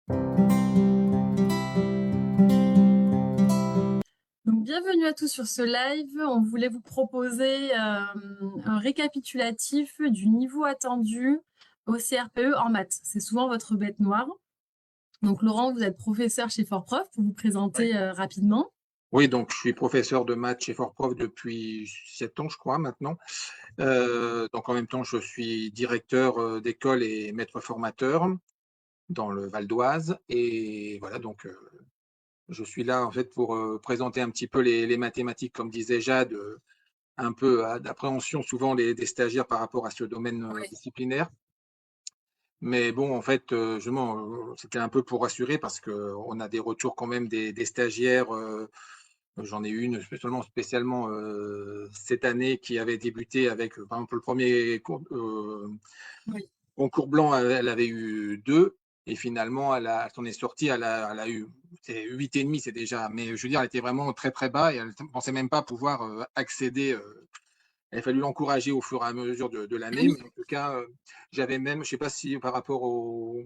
Donc, bienvenue à tous sur ce live. On voulait vous proposer un récapitulatif du niveau attendu au CRPE en maths. C'est souvent votre bête noire. Donc, Laurent, vous êtes professeur chez Fortprof pour vous Oui. présenter rapidement. Oui, donc je suis professeur de maths chez Fortprof depuis 7 ans, je crois, maintenant. Donc en même temps, je suis directeur, d'école et maître formateur dans le Val d'Oise et voilà donc je suis là, en fait, pour, présenter un petit peu les mathématiques, comme disait Jade, un peu d'appréhension souvent des stagiaires par rapport à ce domaine, Oui. disciplinaire. Mais bon, en fait, justement, c'était un peu pour rassurer parce qu'on a des retours quand même des stagiaires, j'en ai une spécialement, cette année qui avait débuté avec, par exemple, le premier Oui. concours blanc, elle avait eu 2 et finalement elle s'en est sortie, elle a eu c'est 8,5, c'est déjà mais je veux dire, elle était vraiment très, très bas et elle ne pensait même pas pouvoir, accéder, il a fallu l'encourager au fur et à mesure de l'année, Oui, mais en tout cas, j'avais même je sais pas si par rapport au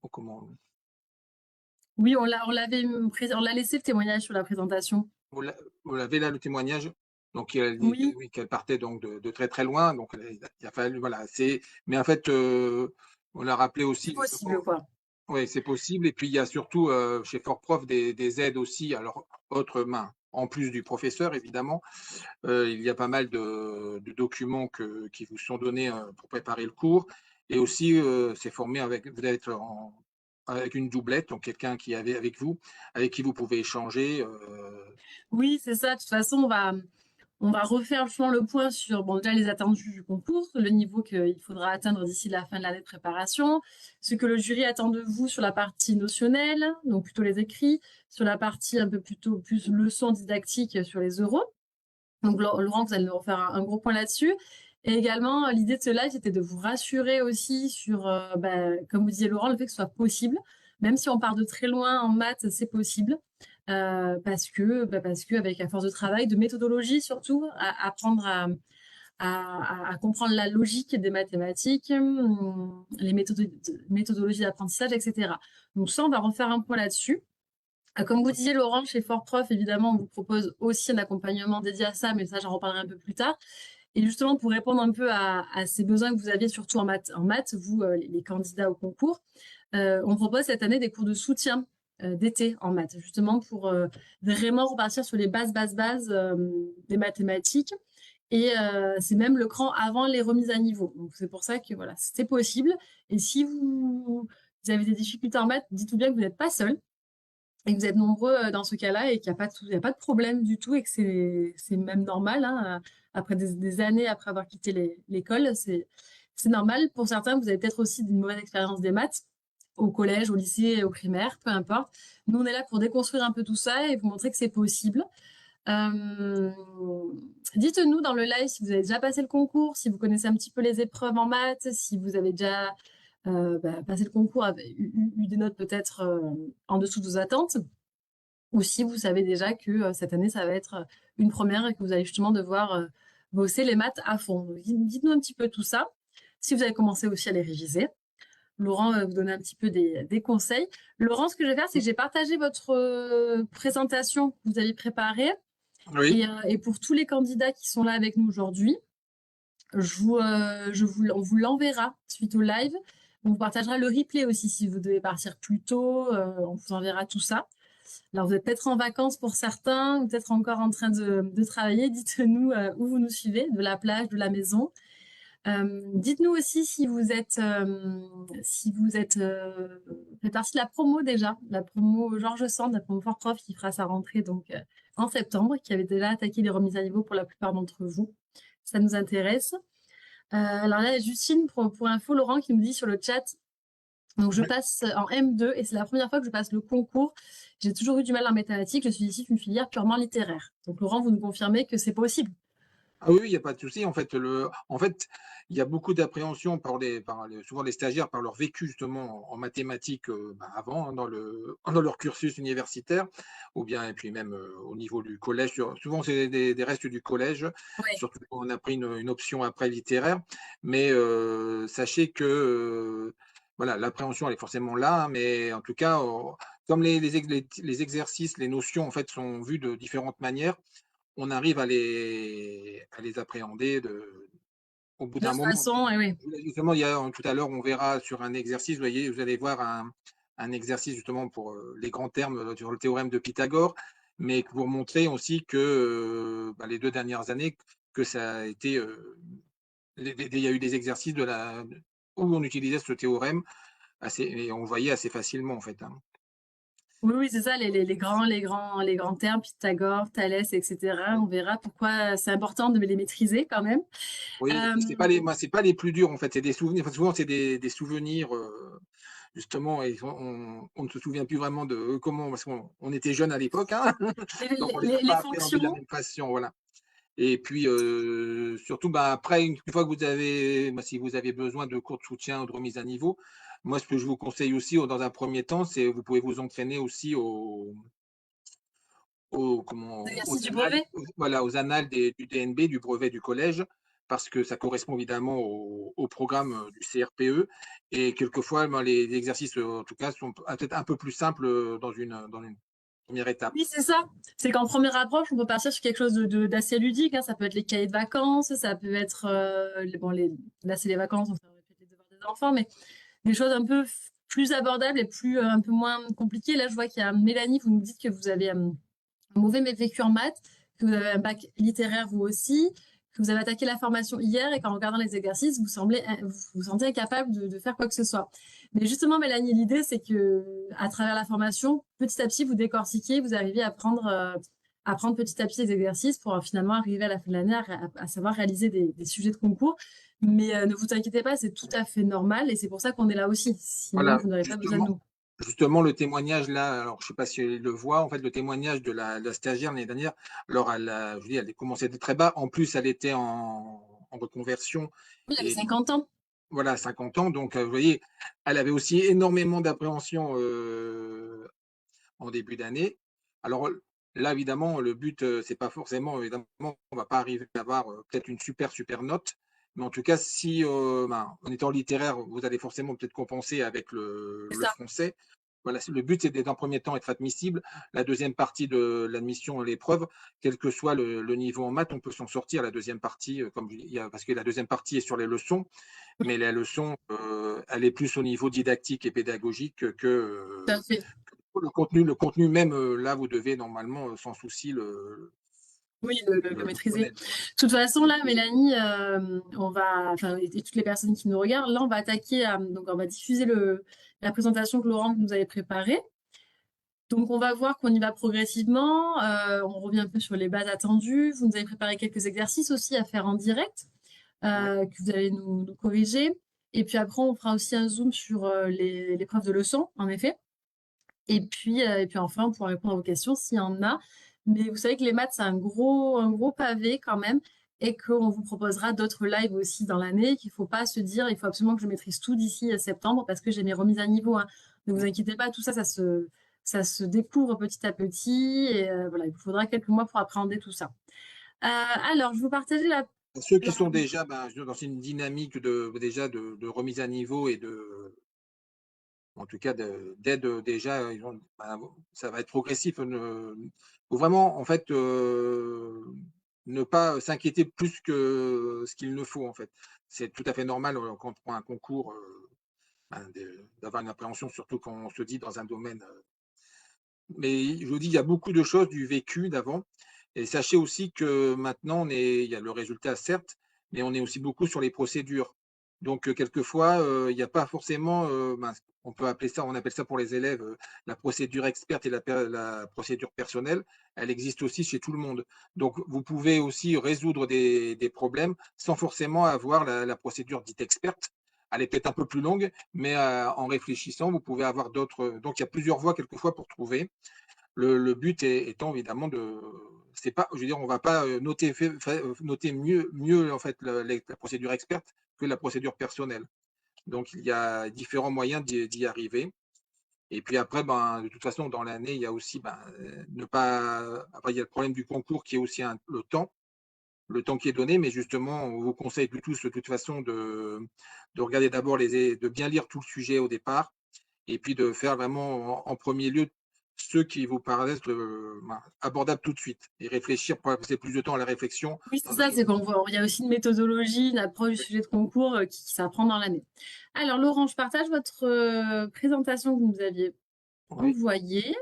comment oui, on l'a laissé le témoignage sur la présentation. vous l'a vous l'avez là le témoignage? Donc elle dit que Oui, oui, qu'elle partait donc de très, très loin, donc il a fallu voilà, c'est mais en fait, on l'a rappelé c'est aussi possible, quoi. oui, c'est possible et puis il y a surtout, chez Fortprof des aides aussi, alors autres mains, en plus du professeur évidemment, il y a pas mal de documents qui vous sont donnés, pour préparer le cours et aussi, c'est formé avec vous allez être avec une doublette, donc quelqu'un qui est avec vous, avec qui vous pouvez échanger, Oui, c'est ça. De toute façon, on va refaire justement le point sur bon, déjà les attendus du concours, le niveau qu'il faudra atteindre d'ici la fin de l'année de préparation, ce que le jury attend de vous sur la partie notionnelle, donc plutôt les écrits, sur la partie un peu plutôt plus leçon didactique sur les euros. Donc Laurent, vous allez nous refaire un gros point là-dessus. Et également, l'idée de ce live, c'était de vous rassurer aussi sur, comme vous disiez Laurent, le fait que ce soit possible. Même si on part de très loin en maths, c'est possible. Parce que avec à force de travail, de méthodologie surtout, à apprendre à comprendre la logique des mathématiques, les méthodologies d'apprentissage, etc. Donc ça, on va refaire un point là-dessus. Comme vous disiez, Laurent, chez Fortprof, évidemment, on vous propose aussi un accompagnement dédié à ça, mais ça, j'en reparlerai un peu plus tard. Et justement, pour répondre un peu à ces besoins que vous aviez, surtout en maths vous, les candidats au concours, on propose cette année des cours de soutien d'été en maths, justement pour vraiment repartir sur les bases des mathématiques. Et c'est même le cran avant les remises à niveau. Donc c'est pour ça que voilà, c'est possible. Et si vous avez des difficultés en maths, dites-vous bien que vous n'êtes pas seul et que vous êtes nombreux dans ce cas-là et qu'il n'y a, y a pas de problème du tout et que c'est même normal. Hein, après des années après avoir quitté l'école, c'est normal. Pour certains, vous avez peut-être aussi une mauvaise expérience des maths au collège, au lycée, au primaire, peu importe. Nous, on est là pour déconstruire un peu tout ça et vous montrer que c'est possible. Euh, Dites-nous dans le live si vous avez déjà passé le concours, si vous connaissez un petit peu les épreuves en maths, si vous avez déjà passé le concours, avec, eu des notes peut-être en dessous de vos attentes, ou si vous savez déjà que cette année, ça va être une première et que vous allez justement devoir bosser les maths à fond. Donc, dites-nous un petit peu tout ça, si vous avez commencé aussi à les réviser. Laurent va vous donner un petit peu des conseils. Laurent, ce que je vais faire, c'est que j'ai partagé votre présentation que vous avez préparée. oui. Et pour tous les candidats qui sont là avec nous aujourd'hui, on vous l'enverra suite au live. On vous partagera le replay aussi si vous devez partir plus tôt. On vous enverra tout ça. Alors, vous êtes peut-être en vacances pour certains, ou peut-être encore en train de travailler. Dites-nous où vous nous suivez, de la plage, de la maison. Dites-nous aussi si vous faites partie de la promo déjà, la promo Georges Sand, la promo Fort Prof qui fera sa rentrée donc en septembre, qui avait déjà attaqué les remises à niveau pour la plupart d'entre vous. Ça nous intéresse. Alors là, Justine, pour info, Laurent qui nous dit sur le chat, donc je passe en M2 et c'est la première fois que je passe le concours. J'ai toujours eu du mal en mathématiques, je suis ici une filière purement littéraire. Donc Laurent, vous nous confirmez que c'est possible. Ah oui, il y a pas de souci. En fait, il y a beaucoup d'appréhension souvent les stagiaires par leur vécu justement en mathématiques, avant, hein, dans leur cursus universitaire ou bien et puis même, au niveau du collège souvent c'est des restes du collège, Oui. surtout quand on a pris une option après littéraire. Mais, sachez que, voilà, l'appréhension, elle est forcément là, hein, mais en tout cas, comme les exercices, les notions, en fait, sont vues de différentes manières, on arrive à les appréhender au bout De d'un toute moment. façon, et oui. Justement, tout à l'heure, on verra sur un exercice, vous voyez, vous allez voir un exercice justement pour les grands termes sur le théorème de Pythagore, mais pour montrer aussi que les 2 dernières années, que ça a été, il y a eu des exercices où on utilisait ce théorème et on le voyait assez facilement en fait, hein. Oui, oui, c'est ça, les grands termes, Pythagore, Thalès, etc. On verra pourquoi c'est important de les maîtriser quand même. Oui, Euh, c'est pas les plus durs en fait, c'est des souvenirs. Enfin, souvent c'est des souvenirs, justement, et on ne se souvient plus vraiment de comment, parce qu'on était jeunes à l'époque, hein, donc on les a les pas appréhendés de la fonctions, même façon, voilà. Et puis, surtout, après, une fois que si vous avez besoin de cours de soutien ou de remise à niveau, moi, ce que je vous conseille aussi, dans un premier temps, c'est vous pouvez vous entraîner aussi aux l'exercice du annales, brevet. voilà, aux annales du DNB, du brevet du collège, parce que ça correspond évidemment au programme du CRPE. Et quelquefois, les exercices, en tout cas, sont peut-être un peu plus simples dans une première étape. Oui, c'est ça. C'est qu'en première approche, on peut partir sur quelque chose d'assez ludique, hein. Ça peut être les cahiers de vacances, ça peut être, là, c'est les vacances, donc ça va être les devoirs des enfants, mais des choses un peu plus abordables et un peu moins compliquées. Là, je vois qu'il y a Mélanie, vous nous dites que vous avez un mauvais vécu en maths, que vous avez un bac littéraire vous aussi, que vous avez attaqué la formation hier et qu'en regardant les exercices, vous vous sentez incapable de faire quoi que ce soit. Mais justement, Mélanie, l'idée, c'est que à travers la formation, petit à petit, vous décortiquez, vous arrivez à prendre petit à petit les exercices pour finalement arriver à la fin de l'année à savoir réaliser des sujets de concours. Mais ne vous inquiétez pas, c'est tout à fait normal et c'est pour ça qu'on est là aussi. Sinon, Voilà, vous n'aurez pas besoin de nous. justement, le témoignage là, alors je sais pas si elle le voit, en fait, le témoignage de la stagiaire l'année dernière, alors je vous dis, elle a commencé de très bas. En plus, elle était en reconversion Oui, il avait et 50 ans. voilà, 50 ans. Donc, vous voyez, elle avait aussi énormément d'appréhension en début d'année. Alors là, évidemment, le but, c'est pas forcément, évidemment, on va pas arriver à avoir peut-être une super note. Mais en tout cas, si en étant littéraire, vous allez forcément peut-être compenser avec C'est le ça. français. Voilà, le but, c'est d'un premier temps être admissible. La deuxième partie de l'admission à l'épreuve, quel que soit le niveau en maths, on peut s'en sortir. La deuxième partie, parce que la deuxième partie est sur les leçons, mais la leçon, elle est plus au niveau didactique et pédagogique que Tout à fait. le contenu même, là, vous devez normalement, sans souci Oui, le le maîtriser. connaître. De toute façon, là, Mélanie, enfin, et toutes les personnes qui nous regardent, là, on va attaquer, donc on va diffuser la présentation que Laurent nous avait préparée. Donc, on va voir qu'on y va progressivement. On revient un peu sur les bases attendues. Vous nous avez préparé quelques exercices aussi à faire en direct, Ouais, que vous allez nous corriger. Et puis après, on fera aussi un zoom sur les preuves de leçons, en effet. Et puis enfin, on pourra répondre à vos questions s'il y en a. Mais vous savez que les maths, c'est un gros pavé quand même, et qu'on vous proposera d'autres lives aussi dans l'année, qu'il ne faut pas se dire, il faut absolument que je maîtrise tout d'ici septembre parce que j'ai mes remises à niveau, hein. Ne vous mmh. inquiétez pas, tout ça, ça se découvre petit à petit. Et voilà, il vous faudra quelques mois pour appréhender tout ça. Alors, je vous partager Ceux qui la- sont déjà, je veux dire, dans une dynamique de remise à niveau et en tout cas d'aide, déjà, ça va être progressif. Faut vraiment, en fait, ne pas s'inquiéter plus que ce qu'il ne faut, en fait. C'est tout à fait normal, quand on prend un concours, d'avoir une appréhension, surtout quand on se dit dans un domaine, mais je vous dis, il y a beaucoup de choses du vécu d'avant. Et sachez aussi que maintenant, il y a le résultat, certes, mais on est aussi beaucoup sur les procédures. Donc, quelquefois, il n'y a pas forcément, on appelle ça pour les élèves, la procédure experte et la procédure personnelle. Elle existe aussi chez tout le monde. Donc, vous pouvez aussi résoudre des problèmes sans forcément avoir la procédure dite experte. Elle est peut-être un peu plus longue, mais en réfléchissant, vous pouvez avoir d'autres. Donc, il y a plusieurs voies quelquefois pour trouver. Le but étant évidemment c'est pas, je veux dire, on va pas noter mieux en fait la procédure experte que la procédure personnelle. Donc il y a différents moyens d'y arriver. Et puis après, de toute façon, dans l'année, il y a aussi ne pas. Après, il y a le problème du concours qui est aussi le temps. le temps qui est donné, mais justement, on vous conseille tous de toute façon de regarder d'abord de bien lire tout le sujet au départ, et puis de faire vraiment en premier lieu ceux qui vous paraissent abordables tout de suite, et réfléchir, pas passer plus de temps à la réflexion. Oui, c'est ça, c'est qu'on voit, il y a aussi une méthodologie, une approche du sujet de concours qui s'apprend dans l'année. Alors, Laurent, je partage votre présentation que vous nous aviez Oui, envoyée.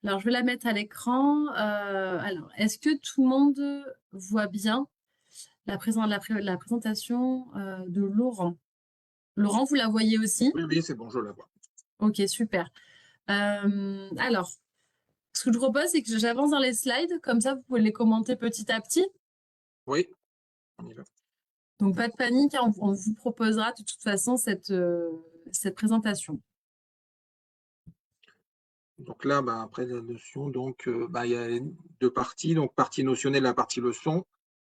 Alors, je vais la mettre à l'écran. Alors, est-ce que tout le monde voit bien la présentation de Laurent? Laurent, vous la voyez aussi? oui, oui, c'est bon, je la vois. Ok, super. Alors, ce que je propose, c'est que j'avance dans les slides, comme ça, vous pouvez les commenter petit à petit. Oui, on y va. Donc, pas de panique, hein, on vous proposera de toute façon cette présentation. Donc là, après la notion, donc, il y a deux parties. Donc, partie notionnelle, la partie leçon.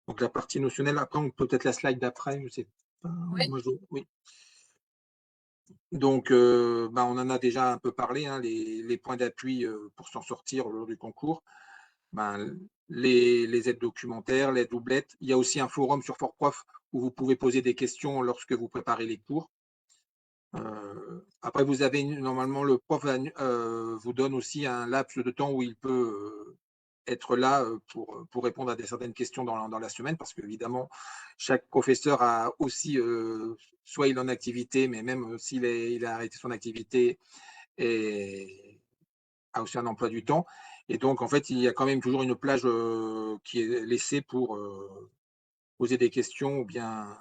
Donc, la partie notionnelle, après, on peut peut-être la slide d'après, je sais pas. Oui. Oui. Donc, on en a déjà un peu parlé, hein, les points d'appui pour s'en sortir lors du concours. Les aides documentaires, les doublettes. Il y a aussi un forum sur FortProf où vous pouvez poser des questions lorsque vous préparez les cours. Après, vous avez normalement le prof vous donne aussi un laps de temps où il peut être là pour répondre à certaines questions dans la semaine, parce qu'évidemment, chaque professeur a aussi, soit il est en activité, mais même s'il il a arrêté son activité, et a aussi un emploi du temps. Et donc, en fait, il y a quand même toujours une plage qui est laissée pour poser des questions, ou bien,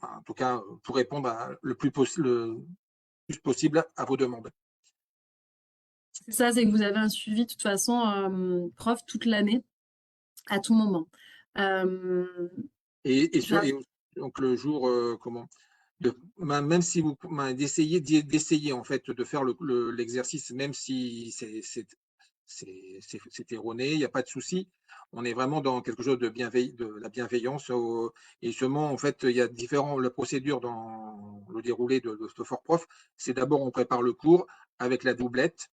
en tout cas, pour répondre le plus possible à vos demandes. C'est ça, c'est que vous avez un suivi de toute façon prof toute l'année, à tout moment. Euh, Et donc le jour, même si vous d'essayer en fait de faire l'exercice, même si c'est erroné, il n'y a pas de souci. On est vraiment dans quelque chose de la bienveillance. Et justement, en fait, il y a la procédure dans le déroulé de ce fort prof. C'est d'abord, on prépare le cours avec la doublette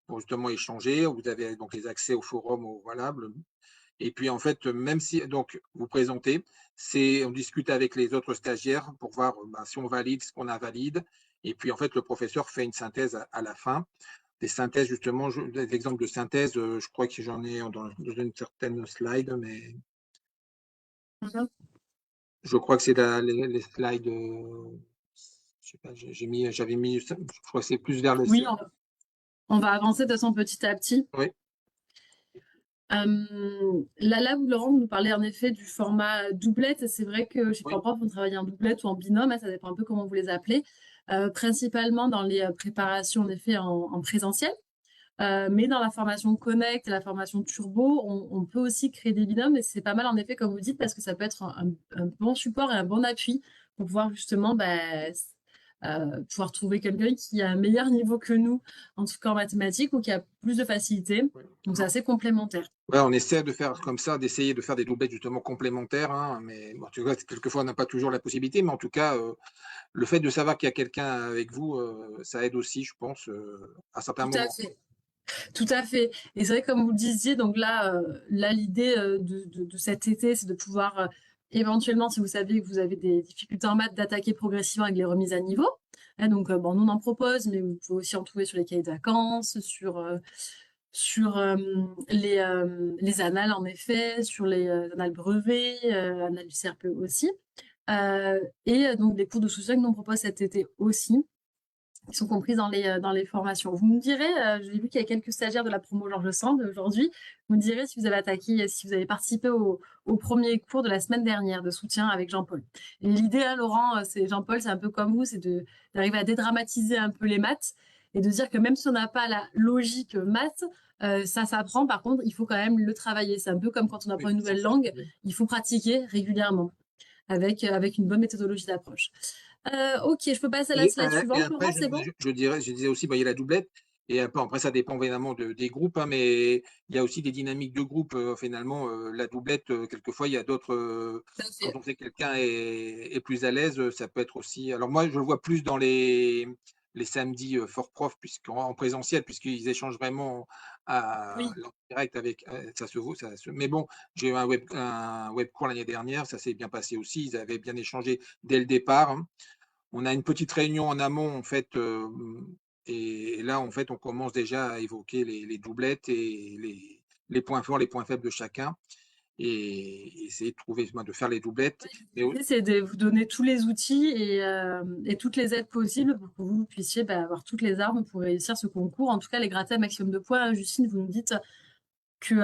pour justement échanger. Vous avez donc les accès au forum, voilà. Et puis, en fait, même si donc vous présentez, on discute avec les autres stagiaires pour voir si on valide ce qu'on a valide. Et puis, en fait, le professeur fait une synthèse à la fin. Des synthèses, justement, des exemples de synthèse, je crois que j'en ai dans une certaine slide, mais je crois que c'est les slides. Je sais pas, j'avais mis, je crois que c'est plus vers le. oui, on va avancer de toute façon petit à petit. Oui, Là, Laurent, vous nous parlez en effet du format doublette. C'est vrai que chez oui, Prof, on travaille en doublette ou en binôme, hein, ça dépend un peu comment vous les appelez. Principalement dans les préparations, en effet, en présentiel. Mais dans la formation Connect et la formation Turbo, on peut aussi créer des binômes et c'est pas mal en effet, comme vous dites, parce que ça peut être un bon support et un bon appui pour pouvoir justement pouvoir trouver quelqu'un qui a un meilleur niveau que nous, en tout cas en mathématiques, ou qui a plus de facilité. oui. Donc c'est assez complémentaire. Ouais, on essaie de faire comme ça, d'essayer de faire des doublettes justement complémentaires, hein, mais bon, tu vois, quelquefois on n'a pas toujours la possibilité, mais en tout cas, le fait de savoir qu'il y a quelqu'un avec vous, ça aide aussi, je pense, à certains Tout à moments. fait. Tout à fait. Et c'est vrai, comme vous le disiez, donc là l'idée de cet été, c'est de pouvoir éventuellement, si vous savez que vous avez des difficultés en maths, d'attaquer progressivement avec les remises à niveau. Hein, donc, bon, nous on en propose, mais vous pouvez aussi en trouver sur les cahiers de vacances, sur les annales, en effet, sur les annales brevets, annales du CRPE aussi. Et donc, des cours de soutien que nous on propose cet été aussi qui sont comprises dans les formations. Vous me direz, j'ai vu qu'il y a quelques stagiaires de la promo Georges Sand aujourd'hui, vous me direz si vous avez attaqué, si vous avez participé au premier cours de la semaine dernière de soutien avec Jean-Paul. Et l'idée, hein, Laurent, c'est Jean-Paul, c'est un peu comme vous, c'est d'arriver à dédramatiser un peu les maths et de dire que même si on n'a pas la logique maths, ça s'apprend, par contre, il faut quand même le travailler. C'est un peu comme quand on apprend Oui, une ça, nouvelle langue, il faut pratiquer régulièrement avec une bonne méthodologie d'approche. Ok, je peux passer à la slide et suivante, après, Laurent, c'est bon? je disais aussi, il y a la doublette, et après, ça dépend évidemment des groupes, hein, mais il y a aussi des dynamiques de groupe. Finalement, la doublette, quelquefois, il y a d'autres. Tout à Quand fait. on sait que quelqu'un est plus à l'aise, ça peut être aussi. Alors moi, je le vois plus dans les les samedis fort prof, en présentiel, puisqu'ils échangent vraiment Oui. en direct avec. Ça se vaut, mais bon, j'ai eu un web cours l'année dernière, ça s'est bien passé aussi. Ils avaient bien échangé dès le départ, hein. On a une petite réunion en amont, en fait, et là, en fait, on commence déjà à évoquer les doublettes et les points forts, les points faibles de chacun, et essayer de trouver, de faire les doublettes. Mais L'idée, c'est de vous donner tous les outils et toutes les aides possibles pour que vous puissiez avoir toutes les armes pour réussir ce concours. En tout cas, les gratter un maximum de points. Justine, vous nous dites que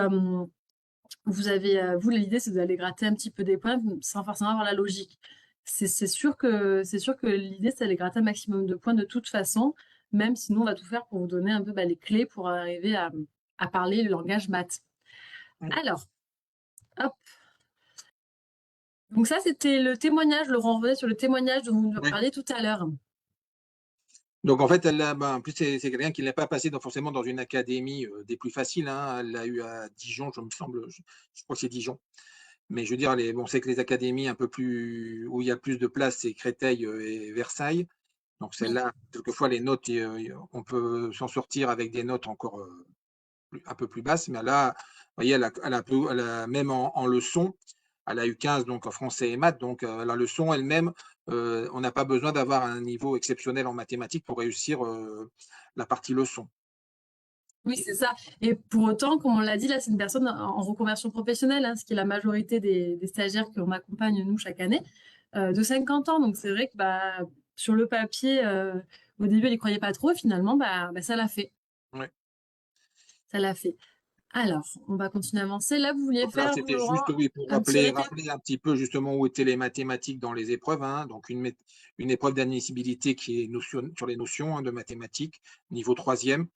vous avez, vous, l'idée, c'est d'aller gratter un petit peu des points sans forcément avoir la logique. C'est sûr que l'idée, c'est d'aller gratter un maximum de points de toute façon, même si nous, on va tout faire pour vous donner un peu les clés pour arriver à parler le langage maths. Alors, hop. Donc ça, c'était le témoignage. Laurent revenait sur le témoignage dont vous nous oui. parliez tout à l'heure. Donc en fait, en plus, c'est quelqu'un qui ne l'a pas passé forcément dans une académie des plus faciles, hein. Elle l'a eu à Dijon, je me semble, je crois que c'est Dijon. Mais je veux dire, bon, c'est que les académies un peu plus où il y a plus de place, c'est Créteil et Versailles. Donc Oui. celle-là, quelquefois, les notes, on peut s'en sortir avec des notes encore un peu plus basses. Mais là, vous voyez, elle a même en leçon, elle a eu 15 donc en français et maths. Donc la leçon elle-même, on n'a pas besoin d'avoir un niveau exceptionnel en mathématiques pour réussir la partie leçon. Oui, c'est ça. Et pour autant, comme on l'a dit, là, c'est une personne en reconversion professionnelle, hein, ce qui est la majorité des stagiaires qu'on accompagne, nous, chaque année, de 50 ans. Donc, c'est vrai que sur le papier, au début, elle n'y croyait pas trop. Finalement, ça l'a fait. Ouais. Ça l'a fait. Alors, on va continuer à avancer. Là, vous vouliez Donc là, faire, vous, c'était Laurent, juste, oui, pour un petit rappeler récap? un petit peu justement où étaient les mathématiques dans les épreuves, hein. Donc une épreuve d'admissibilité qui est sur les notions, hein, de mathématiques, niveau troisième.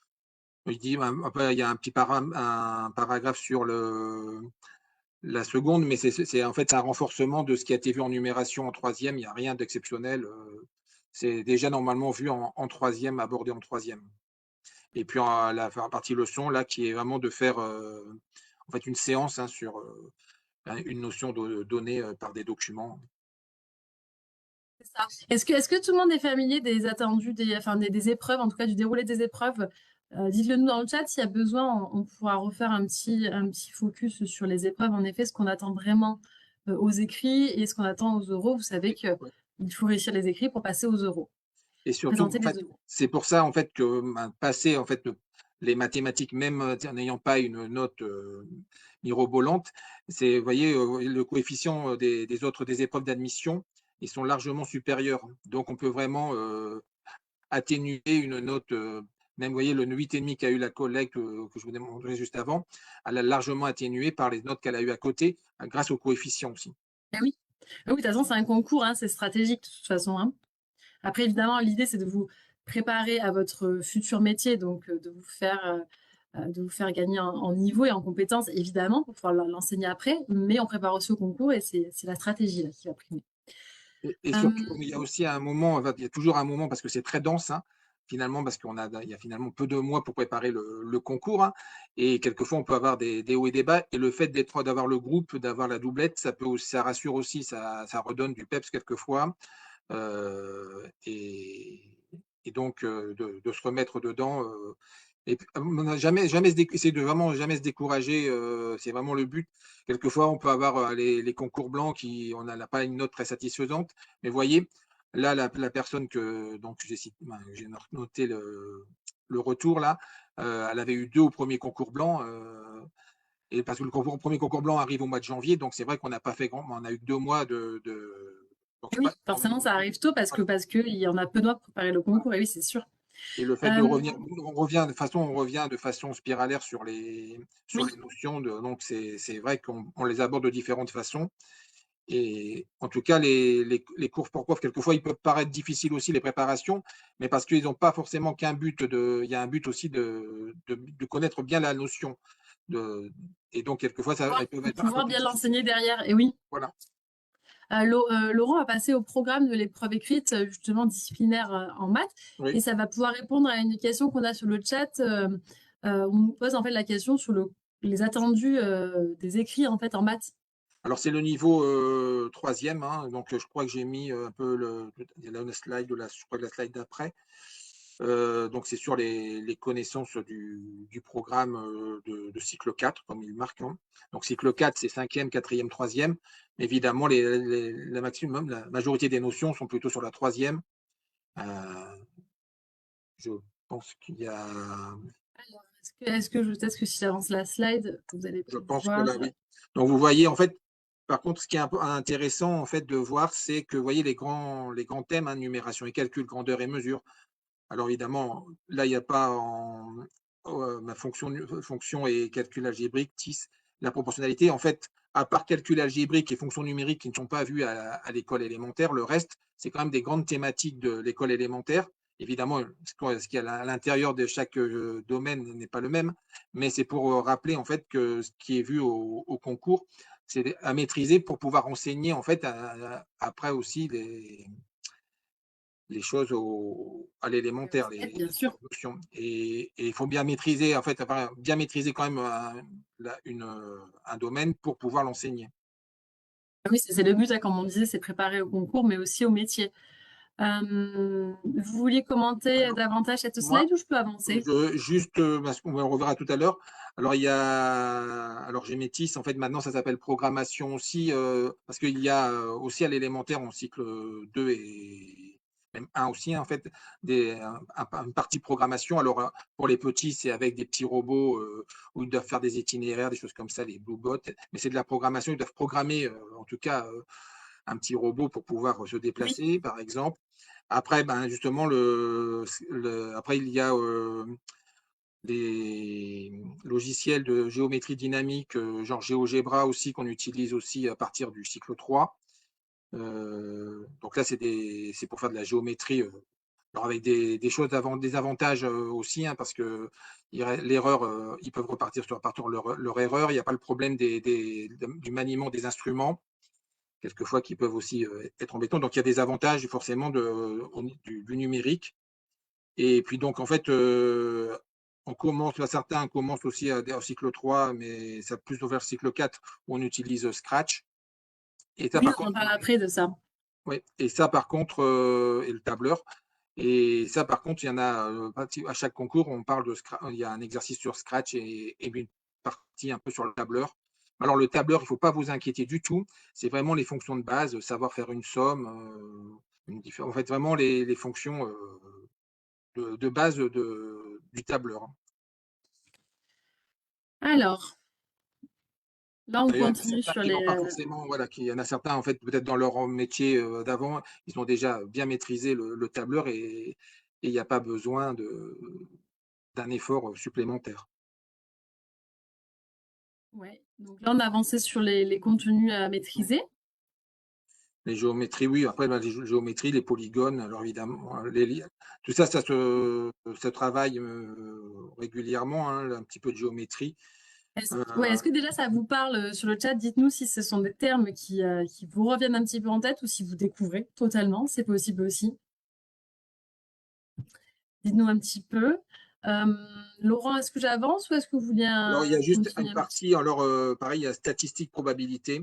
Il dit, après, il y a un petit un paragraphe sur la seconde, mais en fait, c'est un renforcement de ce qui a été vu en numération en troisième. Il n'y a rien d'exceptionnel. C'est déjà normalement vu en troisième, abordé en troisième. Et puis la partie leçon, là, qui est vraiment de faire en fait une séance, hein, sur une notion donnée par des documents. C'est ça. Est-ce que tout le monde est familier des attendus, enfin, des épreuves, en tout cas du déroulé des épreuves? Dites-le nous dans le chat. S'il y a besoin, on pourra refaire un petit focus sur les épreuves. En effet, ce qu'on attend vraiment aux écrits et ce qu'on attend aux oraux. Vous savez qu'il Ouais. faut réussir les écrits pour passer aux oraux, Et surtout, présenter en fait, les oraux. c'est pour ça, en fait, que passer, en fait, les mathématiques, même en n'ayant pas une note mirobolante, vous voyez, le coefficient des épreuves d'admission, ils sont largement supérieurs. Donc, on peut vraiment atténuer une note, même, vous voyez, le 8,5 qu'a eu la collègue que je vous ai montré juste avant, elle a largement atténué par les notes qu'elle a eues à côté, grâce au coefficient aussi. Ah oui. Ah oui, de toute façon, c'est un concours, hein, c'est stratégique de toute façon, hein. Après, évidemment, l'idée, c'est de vous préparer à votre futur métier, donc de vous faire gagner en niveau et en compétences, évidemment, pour pouvoir l'enseigner après, mais on prépare aussi au concours et c'est la stratégie là, qui va primer. Et surtout, Euh, il y a aussi un moment, enfin, il y a toujours un moment, parce que c'est très dense, hein, finalement, parce il y a finalement peu de mois pour préparer le concours, hein, et quelquefois on peut avoir des hauts et des bas. Et le fait d'avoir le groupe, d'avoir la doublette, ça rassure aussi, ça redonne du peps quelquefois, et donc de se remettre dedans. Et on n'a jamais essayer de vraiment jamais se décourager, c'est vraiment le but. Quelquefois, on peut avoir les concours blancs on n'a pas une note très satisfaisante, mais voyez, là, la personne donc j'ai noté le retour là, elle avait eu 2 au premier concours blanc, et parce que le premier concours blanc arrive au mois de janvier, donc c'est vrai qu'on n'a pas fait on a eu que 2 mois donc c'est oui, pas forcément, ça arrive tôt parce que voilà. il y en a peu de mois pour préparer le concours, et oui, c'est sûr. Et le fait de Euh, revenir, on revient de façon spiralaire sur oui, les notions donc c'est vrai qu'on les aborde de différentes façons. Et en tout cas, les cours pour prof, quelquefois, ils peuvent paraître difficiles aussi, les préparations, mais parce qu'ils n'ont pas forcément qu'un but il y a un but aussi de connaître bien la notion. Et donc, quelquefois, elles peuvent pour être un peu pouvoir plus bien difficiles. l'enseigner derrière, et oui. Voilà. Laurent va passer au programme de l'épreuve écrite, justement disciplinaire en maths, et Oui. ça va pouvoir répondre à une question qu'on a sur le chat. On nous pose en fait la question sur les attendus des écrits en fait en maths. Alors, c'est le niveau troisième, hein, donc je crois que j'ai mis un peu il y a là une slide, je crois que la slide d'après. Donc c'est sur les connaissances du programme de cycle 4, comme il marque, hein. Donc cycle 4, c'est 5e, 4e, 3e. Évidemment, la majorité des notions sont plutôt sur la 3e. Je pense qu'il y a, Alors, peut-être que si j'avance la slide, vous allez je pense que pouvoir. là, oui. Donc vous voyez, en fait, par contre, ce qui est un peu intéressant en fait de voir, c'est que vous voyez les grands thèmes, hein, numération et calcul, grandeur et mesure. Alors évidemment, là, il n'y a pas ma fonction et calcul algébrique, TIS, la proportionnalité. En fait, à part calcul algébrique et fonction numérique qui ne sont pas vues à l'école élémentaire, le reste, c'est quand même des grandes thématiques de l'école élémentaire. Évidemment, ce qu'il y a à l'intérieur de chaque domaine n'est pas le même, mais c'est pour rappeler en fait que ce qui est vu au concours, c'est à maîtriser pour pouvoir enseigner en fait après aussi les choses à l'élémentaire, Bien sûr. notions. Et il faut bien maîtriser, en fait, bien maîtriser quand même un domaine pour pouvoir l'enseigner. Oui, c'est le but, hein, comme on disait, c'est préparer au concours, mais aussi au métier. Vous vouliez commenter Alors, davantage cette moi, slide ou je peux avancer? juste, parce qu'on le reverra tout à l'heure. Alors, alors j'ai Métis, en fait, maintenant, ça s'appelle programmation aussi, parce qu'il y a aussi à l'élémentaire, en cycle 2 et même 1 aussi, en fait, une partie programmation. Alors, pour les petits, c'est avec des petits robots où ils doivent faire des itinéraires, des choses comme ça, les Bluebots. Mais c'est de la programmation, ils doivent programmer, en tout cas, un petit robot pour pouvoir se Oui. déplacer, par exemple. Après, ben, justement, après, il y a des logiciels de géométrie dynamique, genre GeoGebra aussi, qu'on utilise aussi à partir du cycle 3. Donc là, c'est pour faire de la géométrie, alors avec des choses des avantages aussi, hein, parce que l'erreur, ils peuvent repartir sur leur erreur. Il n'y a pas le problème du maniement des instruments, quelquefois qui peuvent aussi être embêtants. Donc il y a des avantages forcément du numérique. Et puis donc en fait, certains commencent aussi au cycle 3, mais ça plus vers le cycle 4 où on utilise Scratch. Et ça Oui, par on en contre, parle après de ça. ouais, et ça par contre, et le tableur. Et ça par contre, il y en a à chaque concours, on parle il y a un exercice sur Scratch et une partie un peu sur le tableur. Alors le tableur, il ne faut pas vous inquiéter du tout. C'est vraiment les fonctions de base, savoir faire une somme, en fait vraiment les fonctions de base du tableur, hein. Alors, là, on D'ailleurs, il y en a continue certains sur qui les. n'ont pas forcément, voilà, il y en a certains, en fait, peut-être dans leur métier d'avant, ils ont déjà bien maîtrisé le tableur et il n'y a pas besoin d'un effort supplémentaire. Ouais. Donc là, on a avancé sur les contenus à Ouais. maîtriser. Les géométries, oui, après, bah, les géométries, les polygones, alors évidemment, tout ça, ça se travaille régulièrement, hein, un petit peu de géométrie. Ouais, est-ce que déjà ça vous parle sur le chat? Dites-nous si ce sont des termes qui vous reviennent un petit peu en tête ou si vous découvrez totalement, c'est possible aussi. Dites-nous un petit peu. Euh, Laurent, est-ce que j'avance ou est-ce que vous voulez Alors, il y a juste continuer une un petit partie, alors pareil, il y a statistique, probabilité.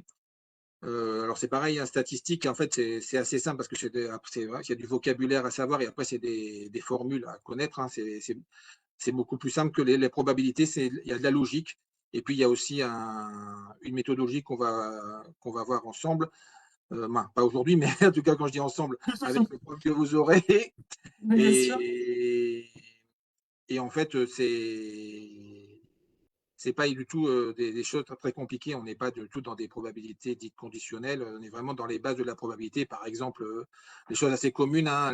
Alors c'est pareil, hein, statistique, en fait, c'est assez simple parce que c'est vrai qu'il y a du vocabulaire à savoir et après, c'est des formules à connaître, hein. C'est beaucoup plus simple que les probabilités, il y a de la logique. Et puis, il y a aussi une méthodologie qu'on va voir ensemble. Pas aujourd'hui, mais en tout cas, quand je dis ensemble, avec le prof que vous aurez. peu? Bien sûr. Et, et en fait, c'est pas du tout des choses très, très compliquées. On n'est pas du tout dans des probabilités dites conditionnelles. On est vraiment dans les bases de la probabilité. Par exemple, les choses assez communes, hein,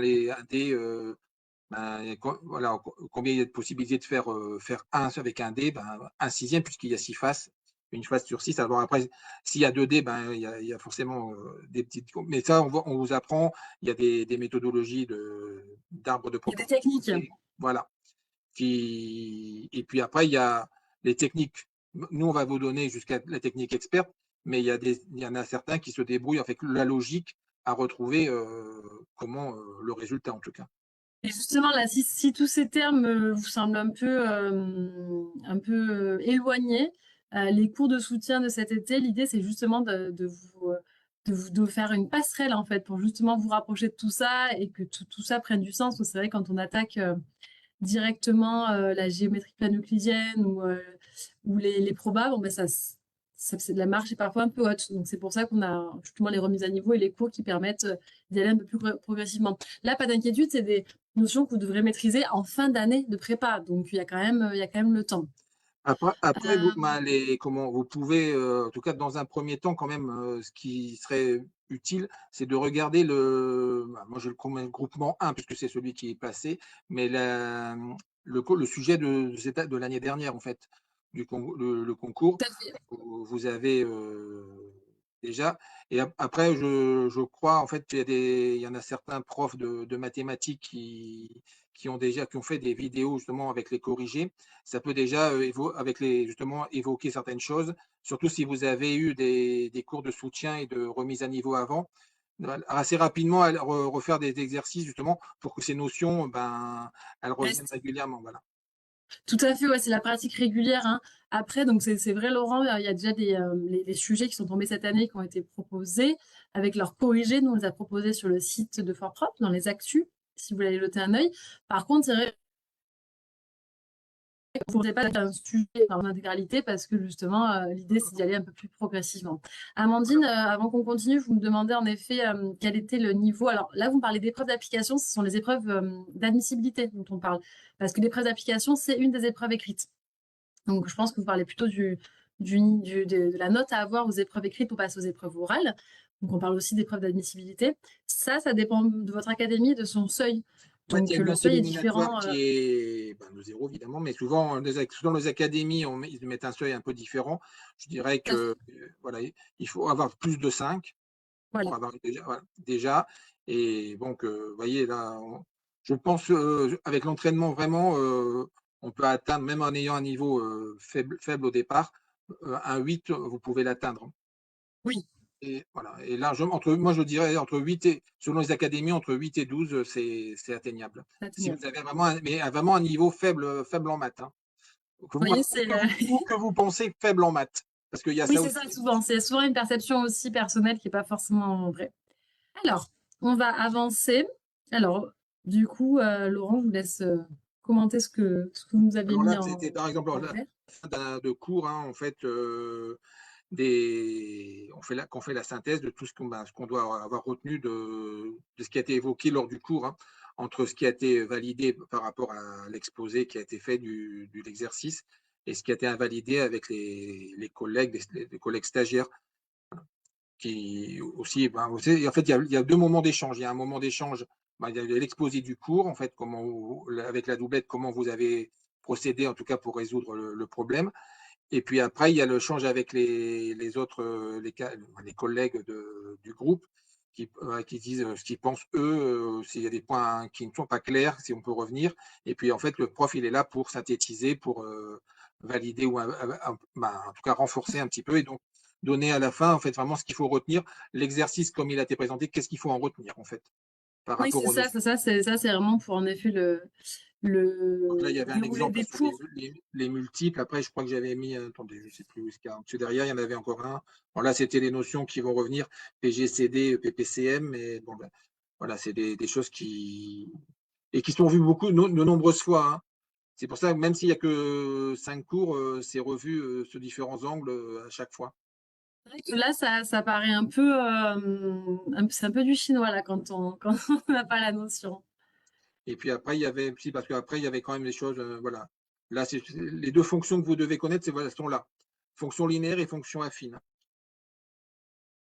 voilà, combien il y a de possibilités de faire 1 avec un dé, ben, 1 sixième, puisqu'il y a 6 faces, une face sur 6. Alors après, s'il y a 2 dés, ben, il y a forcément des petites. Mais ça, on vous apprend, il y a des méthodologies d'arbres de Il y a des techniques. proportionnalité. Voilà. Et puis après, il y a les techniques. Nous, on va vous donner jusqu'à la technique experte, mais il y en a certains qui se débrouillent avec la logique à retrouver comment le résultat, en tout cas. Et justement, là, si tous ces termes vous semblent un peu éloignés, les cours de soutien de cet été, l'idée, c'est justement de vous de faire une passerelle en fait pour justement vous rapprocher de tout ça et que tout ça prenne du sens. Parce que c'est vrai quand on attaque directement la géométrie plane euclidienne ou les probas, bon, ben la marche est parfois un peu haute. Donc c'est pour ça qu'on a justement les remises à niveau et les cours qui permettent d'y aller un peu plus progressivement. Là, pas d'inquiétude, c'est des notions que vous devrez maîtriser en fin d'année de prépa. Donc il y a quand même le temps. Après vous, Euh, comment vous pouvez, en tout cas dans un premier temps quand même, ce qui serait utile, c'est de regarder moi je le commets le groupement 1 puisque c'est celui qui est passé, mais le sujet de l'année dernière en fait, le concours, Tout à fait. vous avez déjà. Et après je crois en fait il y en a certains profs de mathématiques qui ont fait des vidéos justement avec les corrigés. Ça peut déjà justement évoquer certaines choses, surtout si vous avez eu des cours de soutien et de remise à niveau avant. Assez rapidement, refaire des exercices justement pour que ces notions, ben, elles reviennent Reste. régulièrement. Voilà. Tout à fait, ouais, c'est la pratique régulière, hein. Après, donc c'est vrai, Laurent, il y a déjà les sujets qui sont tombés cette année qui ont été proposés avec leurs corrigés. Nous, on les a proposés sur le site de Fort Propre, dans les actus, si vous voulez aller jeter un œil. Par contre, c'est vrai qu'on ne pas un sujet en intégralité parce que justement, l'idée, c'est d'y aller un peu plus progressivement. Amandine, avant qu'on continue, vous me demandez en effet quel était le niveau. Alors là, vous me parlez d'épreuves d'application, ce sont les épreuves d'admissibilité dont on parle. Parce que l'épreuve d'application, c'est une des épreuves écrites. Donc, je pense que vous parlez plutôt de la note à avoir aux épreuves écrites pour passer aux épreuves orales. Donc, on parle aussi d'épreuves d'admissibilité. Ça dépend de votre académie et de son seuil. En fait, il y Donc, a une le note seuil est éliminatoire différent. qui est ben, de 0, évidemment, mais souvent, dans les académies, ils mettent un seuil un peu différent. Je dirais Tout à que fait. voilà, il faut avoir plus de 5 pour Voilà. avoir déjà, voilà, déjà. Et donc, vous voyez, là, je pense, avec l'entraînement, vraiment, on peut atteindre, même en ayant un niveau faible au départ, un 8, vous pouvez l'atteindre. Oui, Et voilà, et largement, moi je dirais entre 8 et, selon les académies, entre 8 et 12, c'est atteignable. c'est Si vous atteignable. avez vraiment vraiment un niveau faible, faible en maths, hein. Vous voyez, Ou que vous pensez faible en maths, parce qu'il y a oui, ça c'est aussi. ça souvent. C'est souvent une perception aussi personnelle qui n'est pas forcément vraie. Alors, on va avancer. Alors, du coup, Laurent, je vous laisse commenter ce que vous nous avez Alors mis là, c'était par exemple en la vert. fin de cours, hein, en fait, qu'on fait la synthèse de tout ce qu'on doit avoir retenu de ce qui a été évoqué lors du cours, hein, entre ce qui a été validé par rapport à l'exposé qui a été fait de l'exercice et ce qui a été invalidé avec les collègues, les collègues stagiaires qui aussi, ben, en fait, il y a deux moments d'échange. Il y a un moment d'échange, ben, il y a l'exposé du cours, en fait, avec la doublette, comment vous avez procédé, en tout cas, pour résoudre le problème. Et puis après, il y a le l'échange avec les autres, les collègues du groupe qui disent ce qu'ils pensent eux, s'il y a des points qui ne sont pas clairs, si on peut revenir. Et puis en fait, le prof, il est là pour synthétiser, pour valider ou ben, en tout cas renforcer un petit peu et donc donner à la fin en fait vraiment ce qu'il faut retenir. L'exercice comme il a été présenté, qu'est-ce qu'il faut en retenir en fait par Oui, rapport aux notions. c'est vraiment pour en effet Donc là, il y le avait un déroulé exemple des sur cours. les multiples. Après, je crois que j'avais mis, attendez, je ne sais plus où est-ce qu'il y a. Parce que derrière, il y en avait encore un. Bon, là, c'était les notions qui vont revenir, PGCD, PPCM, mais bon, ben, voilà, c'est des choses et qui sont vues de nombreuses fois, hein. C'est pour ça que même s'il n'y a que 5 cours, c'est revu sous différents angles à chaque fois. C'est vrai que là, ça paraît un peu, c'est un peu du chinois là quand on n'a pas la notion. Et puis après, il y avait, si, parce qu'après, il y avait quand même des choses, voilà. Là, les deux fonctions que vous devez connaître, voilà, sont là. Fonction linéaire et fonction affine.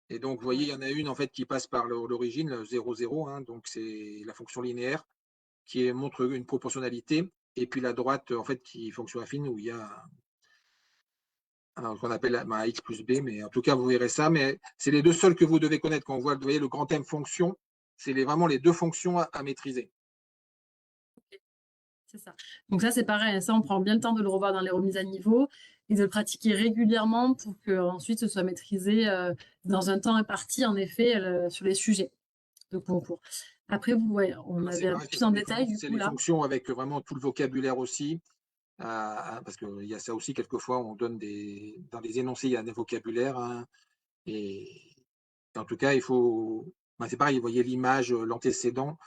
Et donc, vous voyez, il Ouais. y en a une en fait qui passe par l'origine, le 0, 0, hein, donc c'est la fonction linéaire montre une proportionnalité. Et puis la droite, en fait, qui est fonction affine, où il y a ce qu'on appelle x plus b, mais en tout cas, vous verrez ça. Mais c'est les deux seuls que vous devez connaître quand on voit, vous voyez, le grand thème fonction, c'est vraiment les deux fonctions à maîtriser. C'est ça. Donc ça, c'est pareil. Ça, on prend bien le temps de le revoir dans les remises à niveau et de le pratiquer régulièrement pour que ensuite ce soit maîtrisé dans un temps imparti, en effet, sur les sujets de concours. Après, vous, ouais, on Voilà, c'est avait un pareil, peu plus en détail du c'est coup les là. fonctions avec vraiment tout le vocabulaire aussi. Parce qu'il y a ça aussi, quelquefois, on donne dans les énoncés, il y a des vocabulaires, hein, et En tout cas, il faut, c'est pareil, vous voyez l'image, l'antécédent,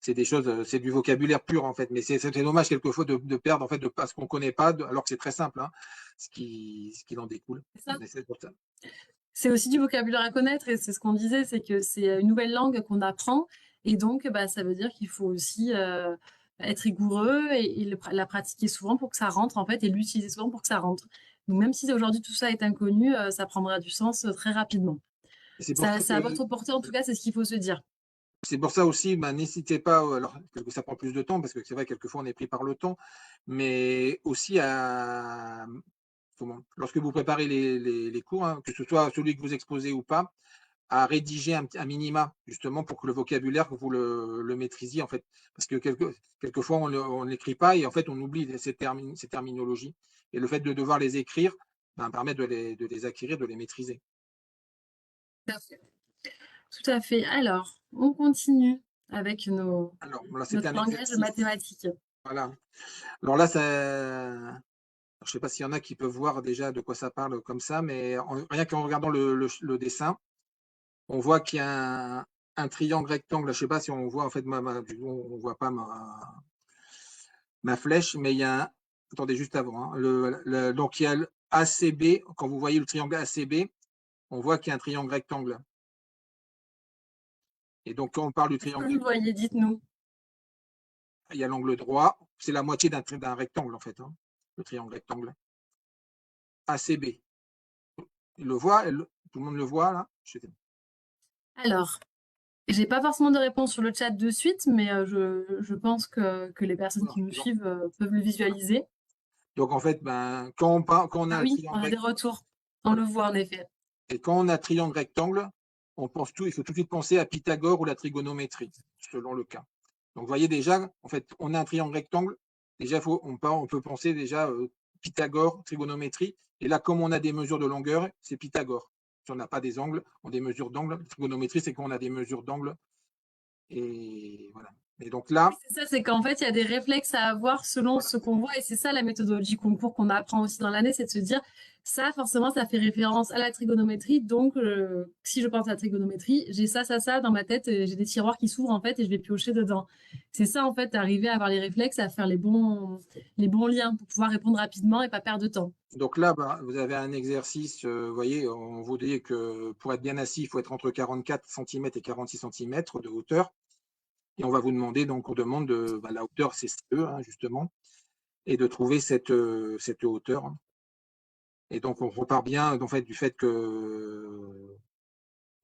c'est des choses, c'est du vocabulaire pur en fait. Mais c'est dommage quelquefois de perdre en fait parce qu'on ne connaît pas, alors que c'est très simple, hein, ce qui en découle. C'est ça. Mais c'est pour ça. C'est aussi du vocabulaire à connaître et c'est ce qu'on disait, c'est que c'est une nouvelle langue qu'on apprend et donc bah, ça veut dire qu'il faut aussi être rigoureux et la pratiquer souvent pour que ça rentre en fait et l'utiliser souvent pour que ça rentre. Donc même si aujourd'hui tout ça est inconnu, ça prendra du sens très rapidement. C'est pour Ça, ça ça a que votre portée en tout cas, c'est ce qu'il faut se dire. C'est pour ça aussi, n'hésitez pas, alors que ça prend plus de temps, parce que c'est vrai, quelquefois, on est pris par le temps, mais aussi à, lorsque vous préparez les cours, hein, que ce soit celui que vous exposez ou pas, à rédiger un minima, justement, pour que le vocabulaire, vous le maîtrisiez, en fait. Parce que quelquefois, on ne l'écrit pas et en fait, on oublie ces terminologies. Et le fait de devoir les écrire, permet de les acquérir, de les maîtriser. Tout à fait. Tout à fait. Alors, on continue avec Alors, là, c'était notre un langage exercice. mathématique. Voilà. Alors là, je ne sais pas s'il y en a qui peuvent voir déjà de quoi ça parle comme ça, mais rien qu'en regardant le dessin, on voit qu'il y a un triangle rectangle. Je ne sais pas si on voit, en fait, on voit pas ma flèche, mais il y a attendez, juste avant, hein, donc il y a le ACB. Quand vous voyez le triangle ACB, on voit qu'il y a un triangle rectangle. Et donc, quand on parle du Est-ce triangle que vous le voyez? Dites-nous. il y a l'angle droit, c'est la moitié d'un rectangle, en fait, hein, le triangle rectangle. ACB. Il le voit, tout le monde le voit, là? Alors, j'ai pas forcément de réponse sur le chat de suite, mais je pense que les personnes qui nous Donc, suivent peuvent le voilà. visualiser. Donc, en fait, quand on a Ah un oui, on triangle a des rectangle, retours. On voilà. le voit en effet. Et quand on a triangle rectangle, il faut tout de suite penser à Pythagore ou la trigonométrie, selon le cas. Donc, vous voyez déjà, en fait, on a un triangle rectangle. Déjà, on peut penser déjà Pythagore, trigonométrie. Et là, comme on a des mesures de longueur, c'est Pythagore. Si on n'a pas des angles, on a des mesures d'angle. Trigonométrie, c'est quand on a des mesures d'angle. Et voilà. Et donc Oui, là, c'est ça, c'est qu'en fait, il y a des réflexes à avoir selon voilà. ce qu'on voit. Et c'est ça la méthodologie concours qu'on apprend aussi dans l'année, c'est de se dire, ça, forcément, ça fait référence à la trigonométrie. Donc, si je pense à la trigonométrie, j'ai ça dans ma tête. J'ai des tiroirs qui s'ouvrent, en fait, et je vais piocher dedans. C'est ça, en fait, arriver à avoir les réflexes, à faire les bons liens pour pouvoir répondre rapidement et pas perdre de temps. Donc là, vous avez un exercice, vous voyez, on vous dit que pour être bien assis, il faut être entre 44 cm et 46 cm de hauteur. Et on va vous demander, donc on demande la hauteur, c'est CE, hein, justement, et de trouver cette hauteur. Et donc on repart bien en fait, du fait que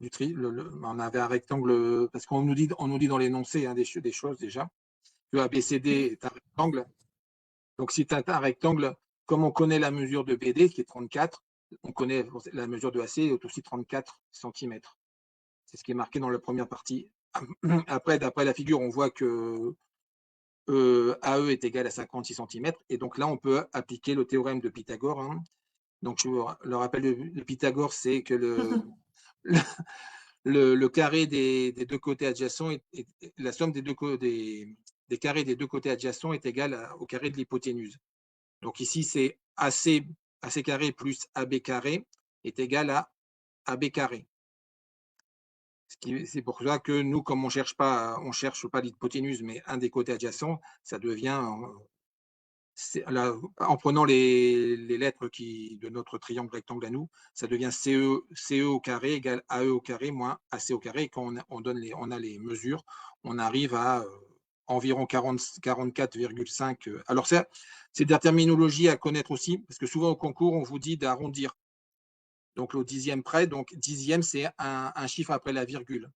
on avait un rectangle, parce on nous dit dans l'énoncé, hein, des choses déjà, que ABCD est un rectangle. Donc, si tu as un rectangle, comme on connaît la mesure de BD, qui est 34, on connaît la mesure de AC, est aussi 34 cm. C'est ce qui est marqué dans la première partie. Après, d'après la figure, on voit que AE est égal à 56 cm. Et donc là, on peut appliquer le théorème de Pythagore, hein. Donc, je le rappelle, le Pythagore, c'est que le, le carré des deux côtés adjacents, la somme des carrés des deux côtés adjacents est égale au carré de l'hypoténuse. Donc ici, c'est AC carré plus AB carré est égal à AB carré. C'est pour ça que nous, comme on cherche pas l'hypoténuse, mais un des côtés adjacents, ça devient, en prenant les lettres de notre triangle rectangle à nous, ça devient CE au carré égale AE au carré moins AC au carré. Et quand on a les mesures, on arrive à environ 44,5. Alors, c'est de la terminologie à connaître aussi, parce que souvent au concours, on vous dit d'arrondir. Donc, au dixième près, donc dixième, c'est un chiffre après la virgule.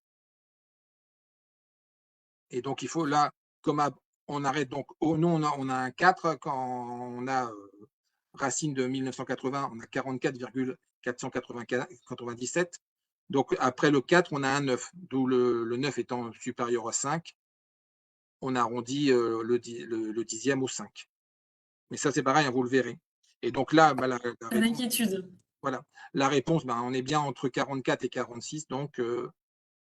Et donc, il faut là, comme on arrête donc, nous, on a un 4 quand on a racine de 1980, on a 44,497. Donc, après le 4, on a un 9, d'où le 9 étant supérieur à 5, on arrondit le dixième au 5. Mais ça, c'est pareil, hein, vous le verrez. Et donc là, la Pas réponse, d'inquiétude. voilà, la réponse, on est bien entre 44 et 46, donc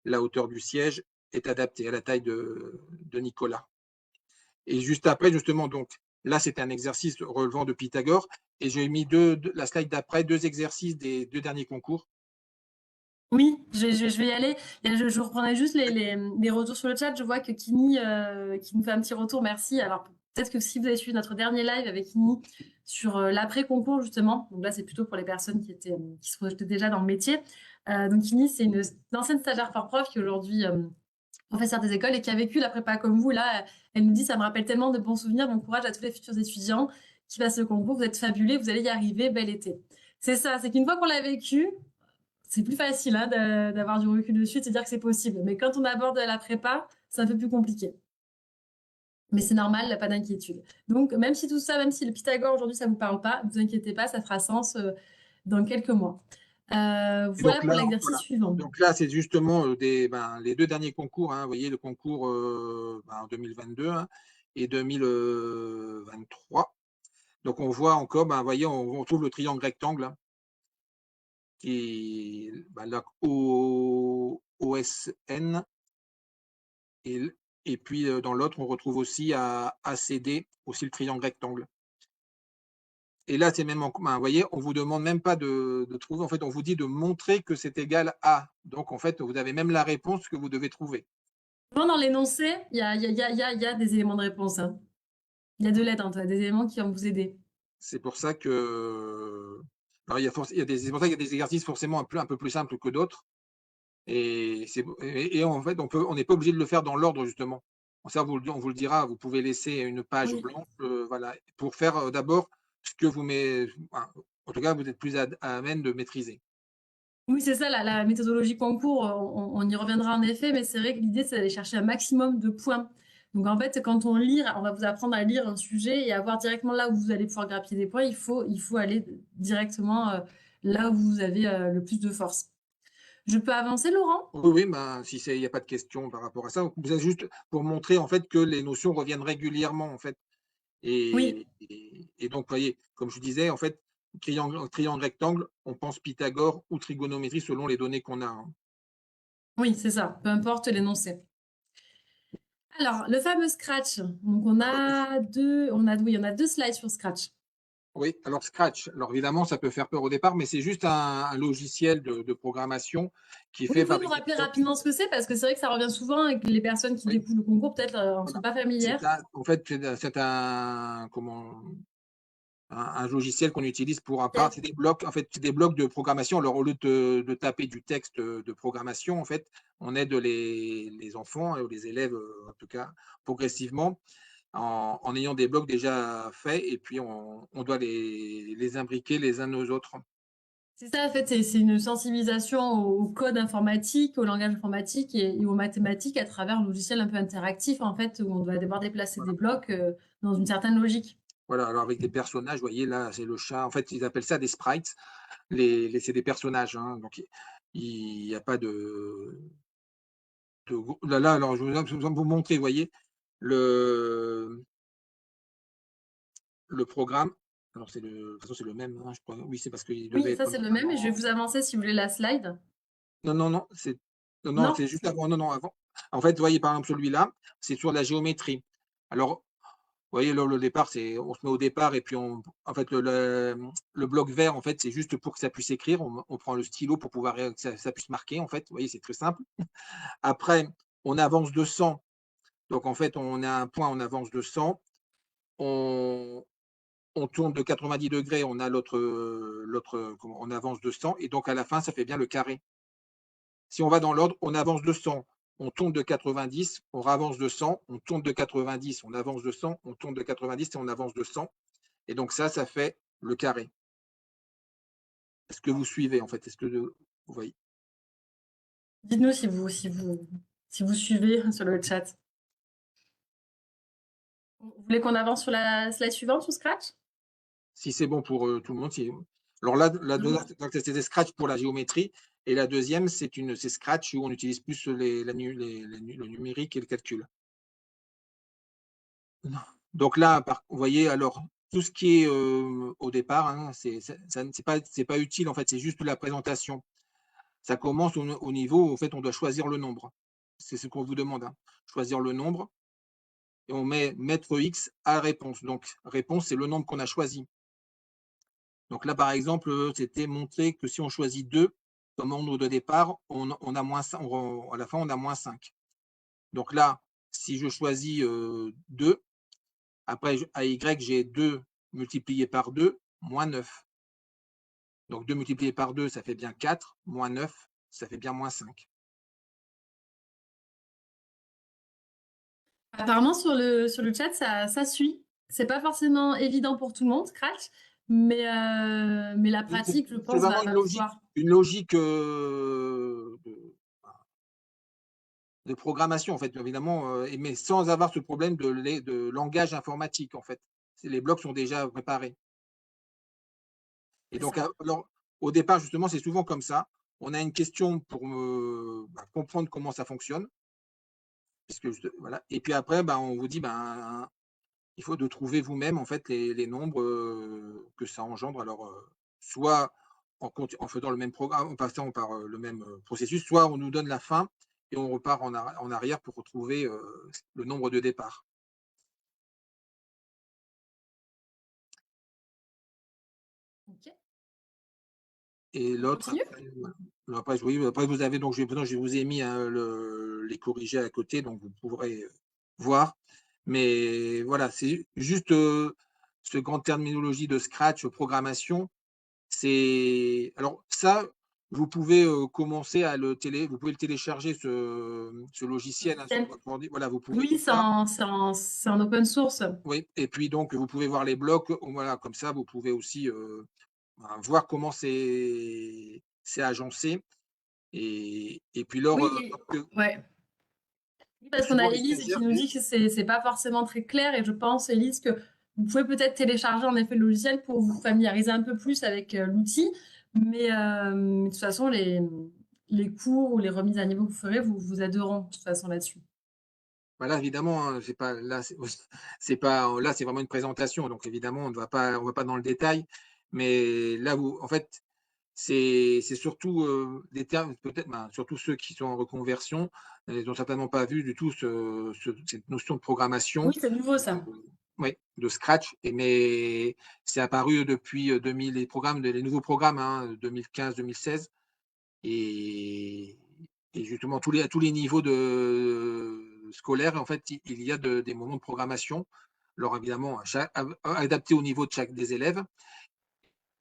la hauteur du siège est adaptée à la taille de Nicolas. Et juste après, justement, donc là, c'est un exercice relevant de Pythagore, et j'ai mis la slide d'après, deux exercices des deux derniers concours. Oui, je vais y aller. Je reprenais juste les retours sur le chat. Je vois que Kini qui nous fait un petit retour, merci. Alors peut-être que si vous avez suivi notre dernier live avec Kini sur l'après-concours justement, donc là c'est plutôt pour les personnes qui se projetaient déjà dans le métier. Donc Kini, c'est une ancienne stagiaire par prof qui est aujourd'hui professeure des écoles et qui a vécu la prépa comme vous. Là, elle nous dit, ça me rappelle tellement de bons souvenirs. Bon courage à tous les futurs étudiants qui passent le concours. Vous êtes fabuleux, vous allez y arriver. Bel été. C'est ça, c'est qu'une fois qu'on l'a vécu, c'est plus facile hein, d'avoir du recul dessus, de se dire que c'est possible. Mais quand on aborde la prépa, c'est un peu plus compliqué. Mais c'est normal, pas d'inquiétude. Donc, même si tout ça, même si le Pythagore aujourd'hui ça vous parle pas, ne vous inquiétez pas, ça fera sens dans quelques mois. Et Voilà pour l'exercice voilà. suivant. Donc là, c'est justement les deux derniers concours. Hein, vous voyez, le concours en 2022 hein, et 2023. Donc on voit encore, vous voyez, on trouve le triangle rectangle hein, qui là, OSN. Et puis dans l'autre, on retrouve aussi à ACD, aussi le triangle rectangle. Et là, c'est même en commun. Vous voyez, on vous demande même pas de trouver. En fait, on vous dit de montrer que c'est égal à. Donc, en fait, vous avez même la réponse que vous devez trouver. Souvent, dans l'énoncé, il y a des éléments de réponse. Hein. Il y a de l'aide, hein, des éléments qui vont vous aider. C'est pour ça que. Alors, c'est pour ça qu'il y a des exercices forcément un peu plus simples que d'autres. Et en fait, on n'est pas obligé de le faire dans l'ordre, justement. Ça, on vous le dira, vous pouvez laisser une page Oui. blanche, voilà, pour faire d'abord ce que vous mettez. En tout cas, vous êtes plus à même de maîtriser. Oui, c'est ça, la méthodologie concours, on y reviendra en effet, mais c'est vrai que l'idée, c'est d'aller chercher un maximum de points. Donc en fait, quand on lit, on va vous apprendre à lire un sujet et à voir directement là où vous allez pouvoir grappiller des points, il faut aller directement là où vous avez le plus de force. Je peux avancer, Laurent? Oui, oui, si il n'y a pas de question par rapport à ça, vous avez juste pour montrer en fait que les notions reviennent régulièrement en fait. Oui, Et donc, vous voyez, comme je disais, en fait, triangle rectangle, on pense Pythagore ou trigonométrie selon les données qu'on a. Hein. oui, c'est ça, peu importe l'énoncé. Alors, le fameux Scratch. Donc oui, on a deux slides sur Scratch. Oui, alors Scratch, alors évidemment, ça peut faire peur au départ, mais c'est juste un logiciel de programmation qui Oui, fait vous pouvez nous rappeler fabrication. rapidement ce que c'est, parce que c'est vrai que ça revient souvent et que les personnes qui Oui, découvrent le concours, peut-être, en sont voilà. pas familières. En fait, c'est un logiciel qu'on utilise pour un part, Ok. c'est des blocs, en fait, c'est des blocs de programmation. Alors, au lieu de taper du texte de programmation, en fait, on aide les enfants ou les élèves, en tout cas, progressivement, en ayant des blocs déjà faits, et puis on doit les imbriquer les uns aux autres. C'est ça, en fait, c'est une sensibilisation au code informatique, au langage informatique et aux mathématiques à travers un logiciel un peu interactif, en fait, où on doit devoir déplacer des Voilà. blocs dans une certaine logique. Voilà, alors avec des personnages, vous voyez, là, c'est le chat. En fait, ils appellent ça des sprites. C'est des personnages, hein, donc il n'y a pas là, alors je vais vous montrer, vous voyez, le, le programme. Alors, de toute façon, c'est le même, hein, je crois. Oui, c'est parce qu'il Oui, devait ça être c'est le même, et je vais normalement. vous avancer si vous voulez la slide. Non, non, non, non, Non? c'est juste avant. Non, non, avant. En fait, vous voyez, par exemple, celui-là, c'est sur la géométrie. Alors, vous voyez, le départ, on se met au départ et puis en fait, le bloc vert, en fait, c'est juste pour que ça puisse écrire. On prend le stylo pour pouvoir que ça puisse marquer, en fait. Vous voyez, c'est très simple. Après, on avance de 100. Donc, en fait, on a un point, on avance de 100. On, on tourne de 90 degrés, on a on avance de 100. Et donc, à la fin, ça fait bien le carré. Si on va dans l'ordre, on avance de 100, on tourne de 90, on avance de 100, on tourne de 90, on avance de 100, on tourne de 90 et on avance de 100. Et donc ça fait le carré. Est-ce que vous suivez en fait? Est-ce que vous voyez? Dites-nous si vous suivez sur le chat. Vous voulez qu'on avance sur la slide suivante sur Scratch? Si c'est bon pour tout le monde. Alors là, c'était Scratch pour la géométrie. Et la deuxième, c'est Scratch où on utilise plus le numérique et le calcul. Non. Donc là, vous voyez, alors tout ce qui est au départ, hein, c'est pas utile en fait, c'est juste la présentation. Ça commence au niveau où en fait on doit choisir le nombre. C'est ce qu'on vous demande, hein. Choisir le nombre et on met mettre X à réponse. Donc réponse, c'est le nombre qu'on a choisi. Donc là, par exemple, c'était montrer que si on choisit 2, comme nombre de départ, on a moins 5, à la fin, on a moins 5. Donc là, si je choisis 2, après, à Y, j'ai 2 multiplié par 2, moins 9. Donc 2 multiplié par 2, ça fait bien 4, moins 9, ça fait bien moins 5. Apparemment, sur le chat, ça suit. C'est pas forcément évident pour tout le monde, Scratch, mais la pratique, je C'est pense, vraiment va pouvoir. une logique de programmation, en fait, évidemment, mais sans avoir ce problème de langage informatique, en fait. Les blocs sont déjà préparés. Et C'est donc, ça. alors, au départ, justement, c'est souvent comme ça. On a une question pour comprendre comment ça fonctionne. Voilà. Et puis après, on vous dit, il faut de trouver vous-même en fait les nombres que ça engendre. Alors, soit en faisant le même programme, en passant par le même processus, soit on nous donne la fin et on repart en arrière pour retrouver le nombre de départ. Ok. Et On l'autre, continue? après, oui, après vous avez donc je vous ai mis hein, les corrigés à côté, donc vous pourrez voir. Mais voilà, c'est juste ce grand terminologie de Scratch, programmation. Alors ça, vous pouvez commencer à vous pouvez le télécharger ce logiciel hein, sur Logiciel. votre ordi. Voilà, vous pouvez Oui, comme ça. c'est en open source. Oui, et puis donc vous pouvez voir les blocs. Voilà, comme ça, vous pouvez aussi voir comment c'est agencé. Et puis lors, Oui, ouais. Oui, parce qu'on a suivant les Élise qui stagiaires, nous dit que c'est pas forcément très clair et je pense, Élise, que vous pouvez peut-être télécharger en effet le logiciel pour vous familiariser un peu plus avec l'outil, mais de toute façon, les cours ou les remises à niveau que vous ferez vous aideront de toute façon là-dessus. là évidemment, hein, c'est pas là, c'est pas là, c'est vraiment une présentation, donc évidemment, on va pas dans le détail. Mais là, en fait, c'est surtout, des termes peut-être, surtout ceux qui sont en reconversion, ils n'ont certainement pas vu du tout cette notion de Oui, programmation, c'est nouveau ça. oui, de Scratch mais c'est apparu depuis, 2000 les nouveaux programmes, hein, 2015-2016 et justement à tous les niveaux scolaires, en fait, il y a des moments de programmation. Alors évidemment, adapté au niveau de chaque des élèves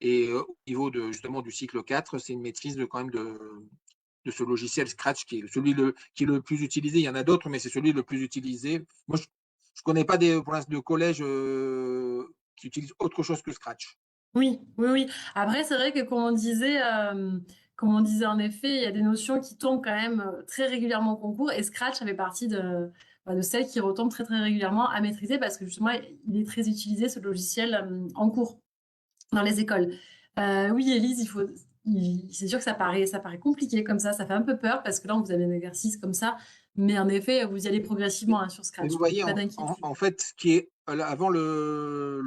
et au niveau justement du cycle 4, c'est une maîtrise quand même de ce logiciel Scratch qui est qui est le plus utilisé. Il y en a d'autres, mais c'est celui le plus utilisé. Moi, je ne connais pas pour l'instant de collège qui utilisent autre chose que Scratch. Oui, oui, oui. Après, c'est vrai que comme on disait en effet, il y a des notions qui tombent quand même très régulièrement au concours et Scratch fait partie de celles qui retombent très très régulièrement à maîtriser parce que justement, il est très utilisé ce logiciel en cours dans les écoles. Oui, Élise, c'est sûr que ça paraît compliqué comme ça fait un peu peur parce que là, vous avez un exercice comme ça, mais en effet, vous y allez progressivement hein, sur Mais Scratch, vous donc voyez, pas d'inquiétude. en fait, ce qui est avant le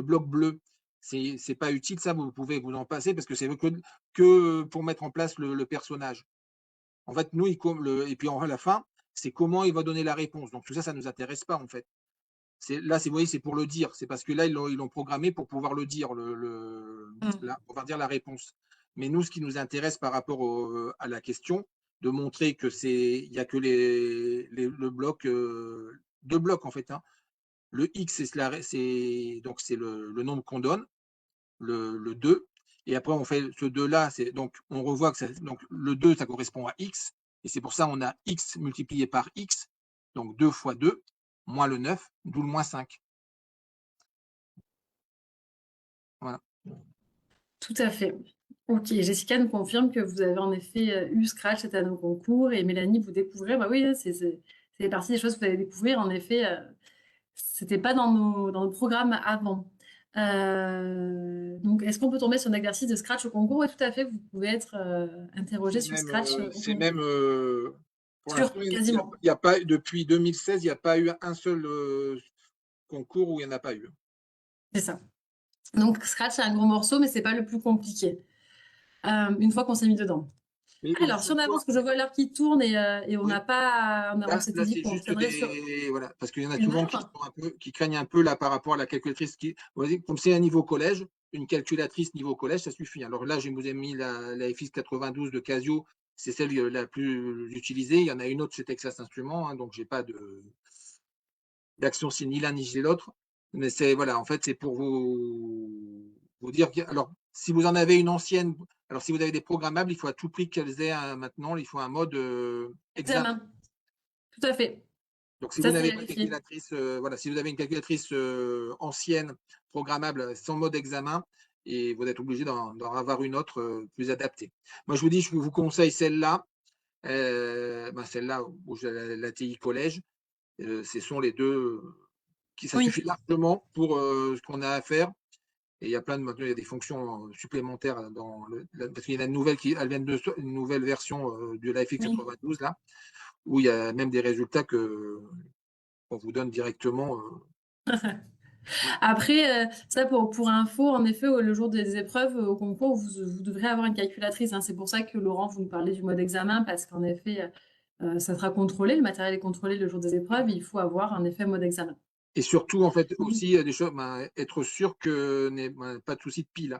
bloc bleu, c'est pas utile, ça, vous pouvez vous en passer parce que c'est que pour mettre en place le personnage. En fait, nous, et puis à la fin, c'est comment il va donner la réponse. Donc tout ça, ça nous intéresse pas, en fait. Vous voyez, c'est pour le dire. C'est parce que là, ils l'ont programmé pour pouvoir le dire, Mm. pour pouvoir dire la réponse. Mais nous, ce qui nous intéresse par rapport à la question, de montrer que il y a que le bloc, deux blocs en fait. Hein. Le X, donc c'est le nombre qu'on donne, le 2. Et après, on fait ce 2-là, donc on revoit que donc le 2, ça correspond à X. Et c'est pour ça qu'on a X multiplié par X, donc 2 fois 2, moins le 9, d'où le moins 5. Voilà. Tout à fait. Ok, Jessica nous confirme que vous avez en effet eu Scratch cette année au concours et Mélanie, vous découvrez, bah oui, c'est partie des choses que vous allez découvrir. En effet, c'était pas dans nos programmes avant. Donc, est-ce qu'on peut tomber sur un exercice de Scratch au concours? Oui, tout à fait, vous pouvez être interrogé sur Scratch au C'est même concours. pour Sûr, l'instant, quasiment. il y a pas, depuis 2016, il n'y a pas eu un seul concours où il n'y en a pas eu. C'est ça. Donc, Scratch, c'est un gros morceau, mais c'est pas le plus compliqué. Une fois qu'on s'est mis dedans. Mais Alors, si on avance, que je vois l'heure qui tourne et on oui, n'a pas, on s'était là dit c'est qu'on juste tiendrait sur voilà, parce qu'il y en a une souvent heure. qui craignent un peu là par rapport à la calculatrice qui, vous voyez, comme c'est un niveau collège, une calculatrice niveau collège, ça suffit. Alors là, je vous ai mis la FX 92 de Casio, c'est celle la plus utilisée. Il y en a une autre chez Texas Instruments, hein, donc j'ai pas d'action si ni l'un ni l'autre. Mais c'est voilà, en fait, c'est pour vous dire alors si vous en avez une ancienne, alors si vous avez des programmables, il faut à tout prix qu'elles aient maintenant, il faut un mode examen. Examen. Tout à fait. Donc si vous Ça, c'est n'avez pas de vérifié. calculatrice, voilà, si vous avez une calculatrice ancienne, programmable, sans mode examen, et vous êtes obligé d'en avoir une autre plus adaptée. Moi, je vous dis, je vous conseille celle-là, celle-là où j'ai la TI collège. Ce sont les deux qui ça Oui. suffit largement pour ce qu'on a à faire. Et il y a plein de maintenant, il y a des fonctions supplémentaires parce qu'il y en a une nouvelle elle vient une nouvelle version de la FX 92 là, où il y a même des résultats qu'on vous donne directement. Après, ça pour info, en effet, le jour des épreuves au concours, vous devrez avoir une calculatrice, hein. C'est pour ça que Laurent, vous nous parlez du mode examen, parce qu'en effet, ça sera contrôlé, le matériel est contrôlé le jour des épreuves, il faut avoir en effet mode examen. Et surtout, en fait, aussi, des choses, être sûr que pas de souci de pile.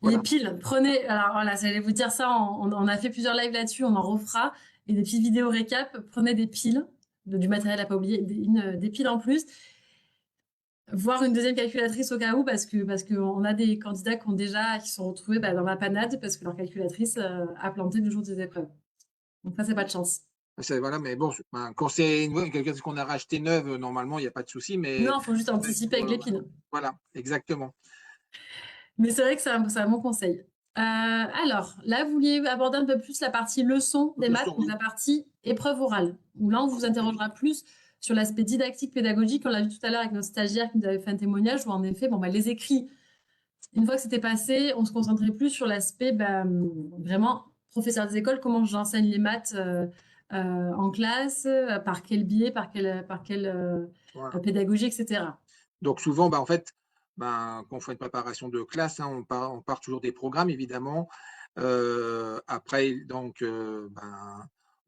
Les Voilà. piles, prenez, alors voilà, j'allais vous dire ça, on a fait plusieurs lives là-dessus, on en refera, et des petites vidéos récap, prenez des piles, du matériel à pas oublier, des piles en plus, voire une deuxième calculatrice au cas où, parce que on a des candidats qui sont retrouvés dans la panade parce que leur calculatrice a planté le jour des épreuves. Donc ça, c'est pas de chance. Voilà, mais bon, quand c'est quelqu'un qu'on a racheté neuve, normalement, il n'y a pas de souci, mais Non, il faut juste anticiper avec les piles. voilà, exactement. Mais c'est vrai que c'est un bon conseil. Alors, là, vous vouliez aborder un peu plus la partie leçon des maths, donc la partie épreuve orale, où là, on vous interrogera plus sur l'aspect didactique, pédagogique. On l'a vu tout à l'heure avec notre stagiaire qui nous avait fait un témoignage où, en effet, les écrits, une fois que c'était passé, on se concentrait plus sur l'aspect vraiment professeur des écoles, comment j'enseigne les maths en classe, par quel biais, par quelle Voilà. pédagogie, etc. Donc souvent, en fait, quand on fait une préparation de classe, hein, on part toujours des programmes, évidemment. Après, donc,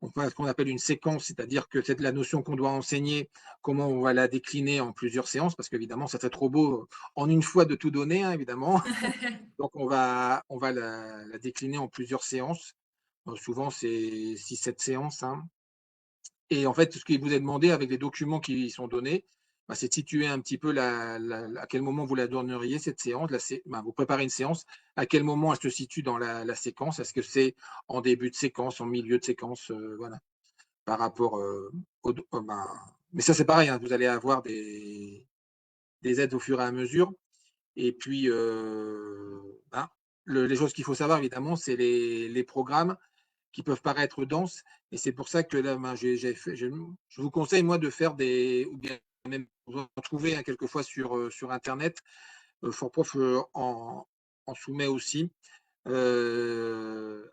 on fait ce qu'on appelle une séquence, c'est-à-dire que c'est la notion qu'on doit enseigner, comment on va la décliner en plusieurs séances, parce qu'évidemment, ça serait trop beau en une fois de tout donner, hein, évidemment. Donc, on va la décliner en plusieurs séances. Souvent, c'est 6-7 séances, hein. Et en fait, ce qui vous est demandé avec les documents qui sont donnés, c'est de situer un petit peu à quel moment vous la donneriez, cette séance. Vous préparez une séance, à quel moment elle se situe dans la séquence. Est-ce que c'est en début de séquence, en milieu de séquence, voilà, par rapport mais ça, c'est pareil, hein, vous allez avoir des aides au fur et à mesure. Et puis, les choses qu'il faut savoir, évidemment, c'est les programmes qui peuvent paraître denses. Et c'est pour ça que là, je vous conseille, moi, de faire ou bien même vous en trouver, hein, quelquefois sur Internet. Fortprof en soumet aussi.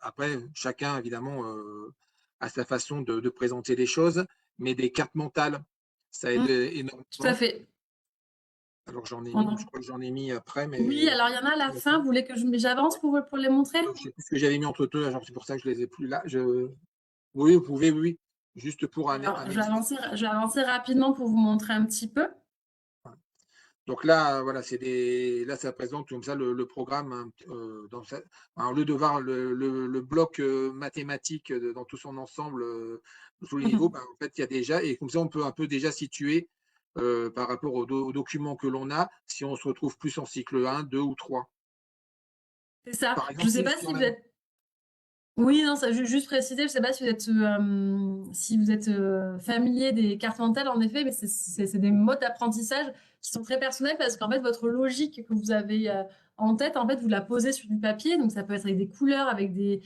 Après, chacun, évidemment, a sa façon de présenter les choses, mais des cartes mentales, ça aide Tout à énormément. fait. Alors, je On- crois que j'en ai mis après, Oui, mais alors il y en a à la fin. Vous voulez que j'avance pour les montrer? je ne sais plus ce que j'avais mis entre deux, c'est pour ça que je ne les ai plus là. Oui, vous pouvez, oui. Juste pour Alors, un exercice. je vais avancer rapidement pour vous montrer un petit peu. Donc là, voilà, là, ça présente comme ça le programme, hein, au lieu de voir le bloc mathématique dans tout son ensemble, tous les niveaux, en fait, il y a déjà, et comme ça, on peut un peu déjà situer par rapport aux documents que l'on a, si on se retrouve plus en cycle 1, 2 ou 3. C'est ça. Par Je ne exemple, sais pas si vous êtes. Oui, non, ça, juste préciser, je ne sais pas si vous êtes familier des cartes mentales, en effet, mais c'est des modes d'apprentissage qui sont très personnels parce qu'en fait, votre logique que vous avez en tête, en fait, vous la posez sur du papier. Donc, ça peut être avec des couleurs, avec des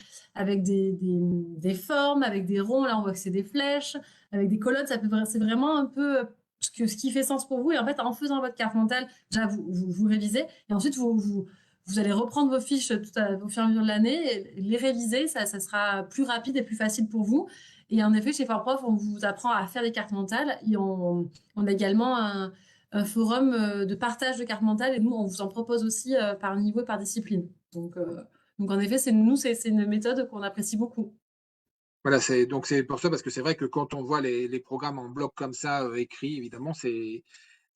formes, avec des ronds. Là, on voit que c'est des flèches, avec des colonnes. C'est vraiment un peu ce qui fait sens pour vous. Et en fait, en faisant votre carte mentale, déjà, vous révisez. Et ensuite, vous allez reprendre vos fiches au fur et à mesure de l'année, les réviser, ça sera plus rapide et plus facile pour vous. Et en effet, chez ForProf, on vous apprend à faire des cartes mentales. Et on a également un forum de partage de cartes mentales et nous, on vous en propose aussi par niveau et par discipline. Donc en effet, c'est une méthode qu'on apprécie beaucoup. Voilà, c'est pour ça, parce que c'est vrai que quand on voit les programmes en bloc comme ça, écrits, évidemment,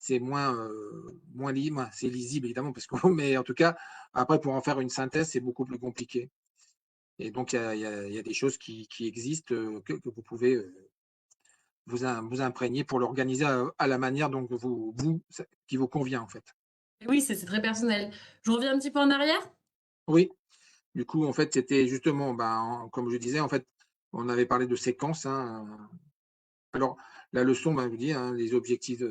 c'est moins libre, c'est lisible évidemment, parce que mais en tout cas, après pour en faire une synthèse, c'est beaucoup plus compliqué et donc il y a des choses qui existent, que vous pouvez, vous imprégner pour l'organiser à la manière dont qui vous convient, en fait. Et oui, c'est très personnel. Je reviens un petit peu en arrière? Oui, du coup, en fait, c'était justement, ben, comme je disais, en fait, on avait parlé de séquences, hein, alors la leçon, ben, je vous dis, hein, les objectifs,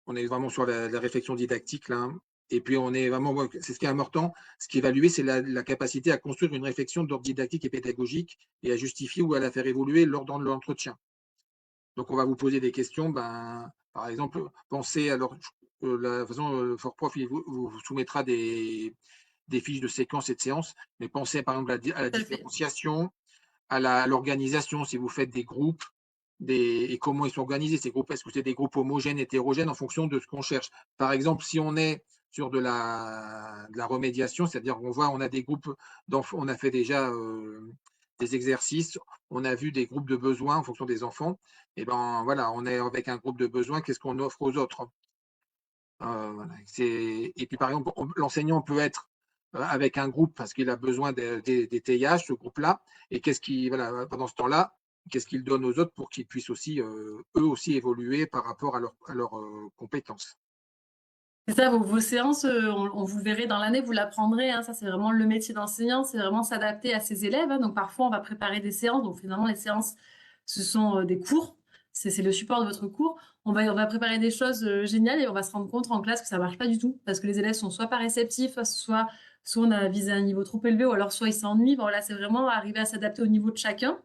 on est vraiment sur la réflexion didactique là, hein, et puis on est vraiment ouais, c'est ce qui est important. Ce qui est évalué, c'est la capacité à construire une réflexion d'ordre didactique et pédagogique et à justifier ou à la faire évoluer lors de l'entretien. Donc on va vous poser des questions, ben, par exemple, pensez alors la façon, Fortprof, il vous soumettra des fiches de séquences et de séances, mais pensez par exemple à la Tout à fait. différenciation, à l'organisation, si vous faites des groupes, et comment ils sont organisés ces groupes. Est-ce que c'est des groupes homogènes, hétérogènes en fonction de ce qu'on cherche? Par exemple, si on est sur de la remédiation, c'est-à-dire qu'on voit, on a des groupes d'enfants, on a fait déjà des exercices, on a vu des groupes de besoins en fonction des enfants. Et ben voilà, on est avec un groupe de besoins, qu'est-ce qu'on offre aux autres? Voilà, et puis par exemple, l'enseignant peut être avec un groupe parce qu'il a besoin des TIH, ce groupe-là, et voilà, pendant ce temps-là, qu'est-ce qu'il donne aux autres pour qu'ils puissent aussi, eux aussi évoluer par rapport à leurs compétences. C'est ça, vos séances, on vous le verrez dans l'année, vous l'apprendrez, hein, ça c'est vraiment le métier d'enseignant, c'est vraiment s'adapter à ses élèves, hein. Donc parfois on va préparer des séances, donc finalement les séances, ce sont des cours, c'est le support de votre cours. On va préparer des choses géniales et on va se rendre compte en classe que ça marche pas du tout, parce que les élèves sont soit pas réceptifs, soit on a visé un niveau trop élevé, ou alors soit ils s'ennuient. Bon, voilà, c'est vraiment arriver à s'adapter au niveau de chacun.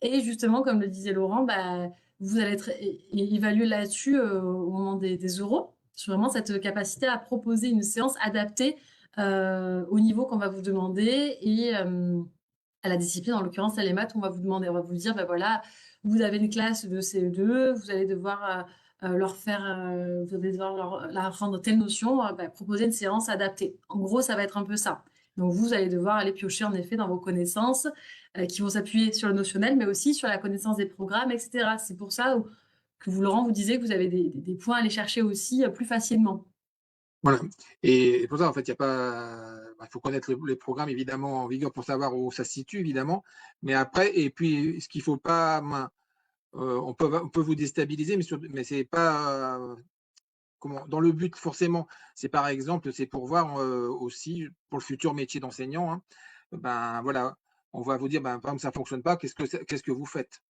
Et justement, comme le disait Laurent, bah, vous allez être évalué là-dessus au moment des euros, sur vraiment cette capacité à proposer une séance adaptée au niveau qu'on va vous demander et à la discipline, en l'occurrence, à les maths, on va vous demander, on va vous dire, bah voilà, vous avez une classe de CE2, vous allez devoir vous allez devoir leur apprendre telle notion, bah, proposer une séance adaptée. En gros, ça va être un peu ça. Donc vous allez devoir aller piocher en effet dans vos connaissances qui vont s'appuyer sur le notionnel, mais aussi sur la connaissance des programmes, etc. C'est pour ça que vous, Laurent, vous disiez que vous avez des points à aller chercher aussi plus facilement. Voilà, et pour ça, en fait, il y a pas bah, il faut connaître les programmes évidemment en vigueur pour savoir où ça se situe évidemment, mais après et puis ce qu'il faut pas on peut vous déstabiliser, mais c'est pas, dans le but forcément, c'est par exemple, c'est pour voir, aussi pour le futur métier d'enseignant, hein, ben, voilà, on va vous dire, ben, par exemple, ça fonctionne pas, qu'est-ce que vous faites?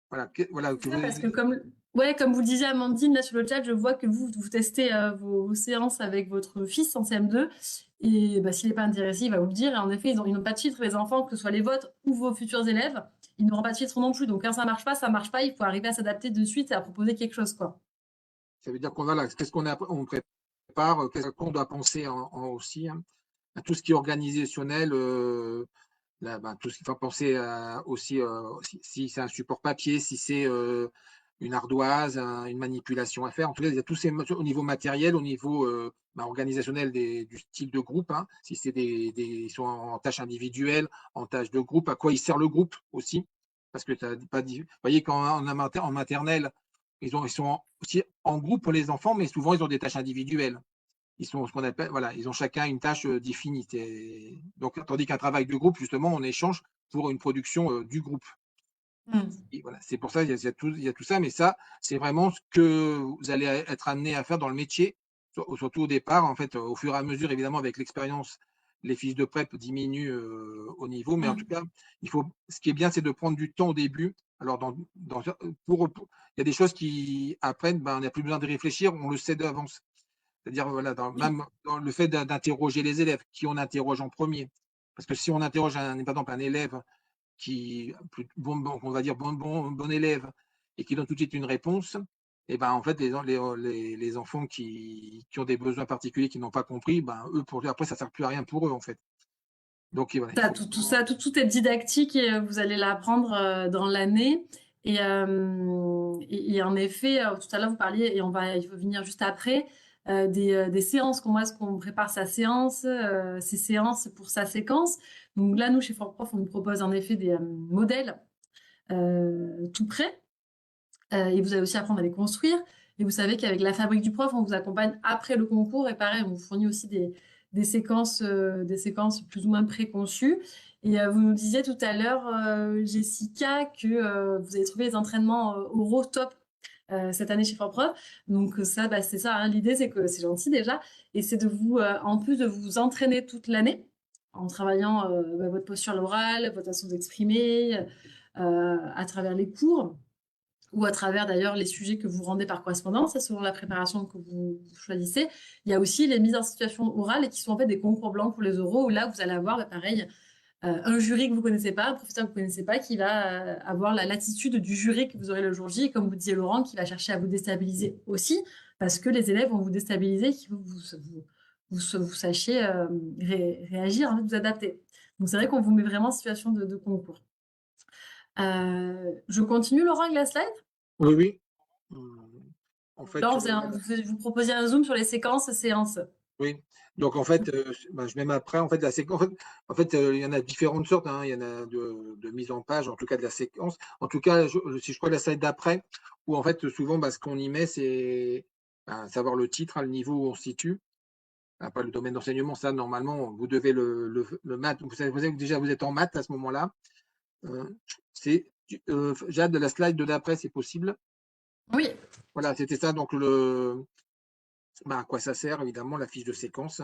Voilà, C'est ça, parce que comme vous le disiez, Amandine, là sur le chat, je vois que vous testez vos séances avec votre fils en CM2. Et bah, s'il n'est pas intéressé, il va vous le dire. Et en effet, ils n'ont pas de filtre, les enfants, que ce soit les vôtres ou vos futurs élèves. Ils n'auront pas de filtre non plus. Donc, quand ça marche pas, ça marche pas. Il faut arriver à s'adapter de suite et à proposer quelque chose, quoi. ça veut dire qu'on voilà, qu'est-ce on prépare, qu'est-ce qu'on doit penser aussi, hein, à tout ce qui est organisationnel, là, ben, tout ce qu'il faut penser à aussi, si c'est un support papier, si c'est, une ardoise, une manipulation à faire. En tout cas, il y a tous ces au niveau matériel, au niveau, bah, organisationnel du style de groupe, hein. Si c'est ils sont en tâches individuelles, en tâches de groupe, à quoi il sert le groupe aussi. Parce que tu pas dit vous voyez quand en maternelle, ils sont aussi en groupe pour les enfants, mais souvent ils ont des tâches individuelles. Ils sont ce qu'on appelle voilà, ils ont chacun une tâche, définie. Donc tandis qu'un travail de groupe, justement, on échange pour une production, du groupe. Mm. Et voilà, c'est pour ça, il y a tout ça, mais ça, c'est vraiment ce que vous allez être amené à faire dans le métier, surtout au départ, en fait, au fur et à mesure, évidemment, avec l'expérience, les fiches de prep diminuent, au niveau, mais en tout Mm. cas, ce qui est bien, c'est de prendre du temps au début. Alors il y a des choses qui apprennent, ben, on n'a plus besoin de réfléchir, on le sait d'avance. C'est-à-dire, voilà, Oui. même dans le fait d'interroger les élèves, qui on interroge en premier. Parce que si on interroge par exemple, un élève qui on va dire bon élève et qui donne tout de suite une réponse, et ben en fait les enfants qui ont des besoins particuliers, qui n'ont pas compris, ben eux pour après ça sert plus à rien pour eux en fait. Donc voilà, il Ça, faut tout vraiment ça, tout est didactique et vous allez l'apprendre dans l'année. Et en effet, tout à l'heure, vous parliez, et il faut venir juste après, des séances. Comment est-ce qu'on prépare sa séance, ses séances pour sa séquence. Donc là, nous, chez Fort Prof, on nous propose en effet des modèles tout prêts. Et vous allez aussi apprendre à les construire. Et vous savez qu'avec la fabrique du prof, on vous accompagne après le concours. Et pareil, on vous fournit aussi des séquences plus ou moins préconçues. Et vous nous disiez tout à l'heure, Jessica, que vous avez trouvé les entraînements oraux top cette année chez Forprof. Donc ça, bah, c'est ça, hein. L'idée, c'est que c'est gentil déjà. Et c'est de vous, en plus de vous entraîner toute l'année, en travaillant bah, votre posture orale, votre façon d'exprimer, à travers les cours ou à travers d'ailleurs les sujets que vous rendez par correspondance, selon la préparation que vous choisissez. Il y a aussi les mises en situation orale et qui sont en fait des concours blancs pour les oraux, où là, vous allez avoir, bah, pareil, un jury que vous connaissez pas, un professeur que vous connaissez pas, qui va avoir la latitude du jury que vous aurez le jour J, et comme vous disiez Laurent, qui va chercher à vous déstabiliser aussi, parce que les élèves vont vous déstabiliser, qu'il faut que vous sachiez réagir, en fait, vous adapter. Donc c'est vrai qu'on vous met vraiment en situation de concours. Je continue Laurent avec la slide. Oui, oui. En Donc là, fait, vous proposiez un zoom sur les séquences séances. oui. Donc en fait, ben, je mets après, en fait, la séquence. En fait, il y en a différentes sortes, hein. Il y en a de mise en page, en tout cas de la séquence. En tout cas, si je crois la slide d'après, où en fait, souvent, ben, ce qu'on y met, c'est ben, savoir le titre, hein, le niveau où on se situe. Pas le domaine d'enseignement, ça, normalement, vous devez le maths. Vous savez que déjà, vous êtes en maths à ce moment-là. Jade, de la slide de d'après, c'est possible. Oui. Voilà, c'était ça. Donc, ben, à quoi ça sert, évidemment, la fiche de séquence.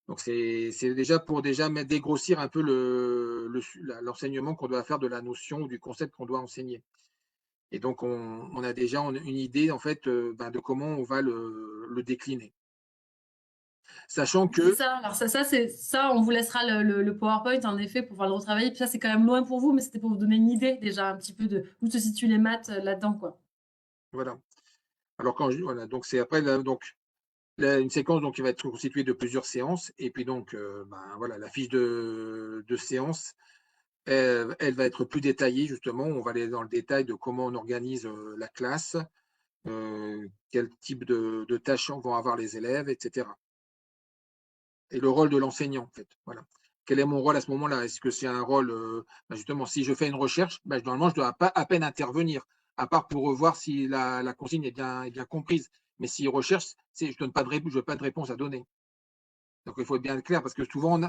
Donc, c'est déjà pour dégrossir un peu l'enseignement qu'on doit faire de la notion ou du concept qu'on doit enseigner. Et donc, on a déjà une idée, en fait, ben, de comment on va le décliner. Sachant Oui, c'est que, ça. Alors c'est ça, on vous laissera le PowerPoint en effet pour pouvoir le retravailler. Puis ça, c'est quand même loin pour vous, mais c'était pour vous donner une idée déjà un petit peu de où se situent les maths là-dedans, quoi. voilà. Alors, voilà, donc c'est après, donc, une séquence donc, qui va être constituée de plusieurs séances. Et puis, donc, ben, voilà, la fiche de séance, elle va être plus détaillée, justement. On va aller dans le détail de comment on organise la classe, quel type de tâches vont avoir les élèves, etc. Et le rôle de l'enseignant, en fait. Voilà. Quel est mon rôle à ce moment-là? Est-ce que c'est un rôle, ben, justement, si je fais une recherche, ben, normalement, je dois pas à peine intervenir, à part pour voir si la consigne est bien comprise. Mais s'il recherche, je ne veux pas de réponse à donner. Donc, il faut être bien clair, parce que souvent,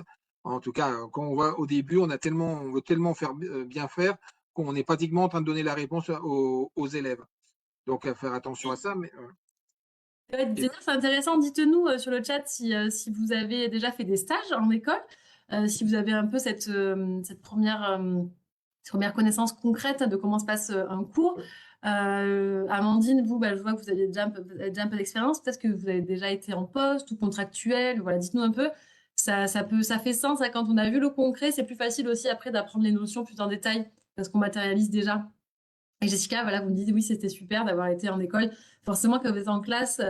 en tout cas, quand on voit au début, on veut tellement faire bien faire qu'on est pratiquement en train de donner la réponse aux élèves. Donc, à faire attention à ça. Mais, Ouais, et- d'ailleurs, c'est intéressant. Dites-nous sur le chat si vous avez déjà fait des stages en école, si vous avez un peu cette première connaissance concrète de comment se passe un cours. Amandine, vous, bah, je vois que vous avez déjà un peu d'expérience. Peut-être que vous avez déjà été en poste ou contractuel. Voilà, dites-nous un peu. Ça fait sens, hein, quand on a vu le concret, c'est plus facile aussi après d'apprendre les notions plus en détail parce qu'on matérialise déjà. Et Jessica, voilà, vous me dites oui, c'était super d'avoir été en école. Forcément, quand vous êtes en classe,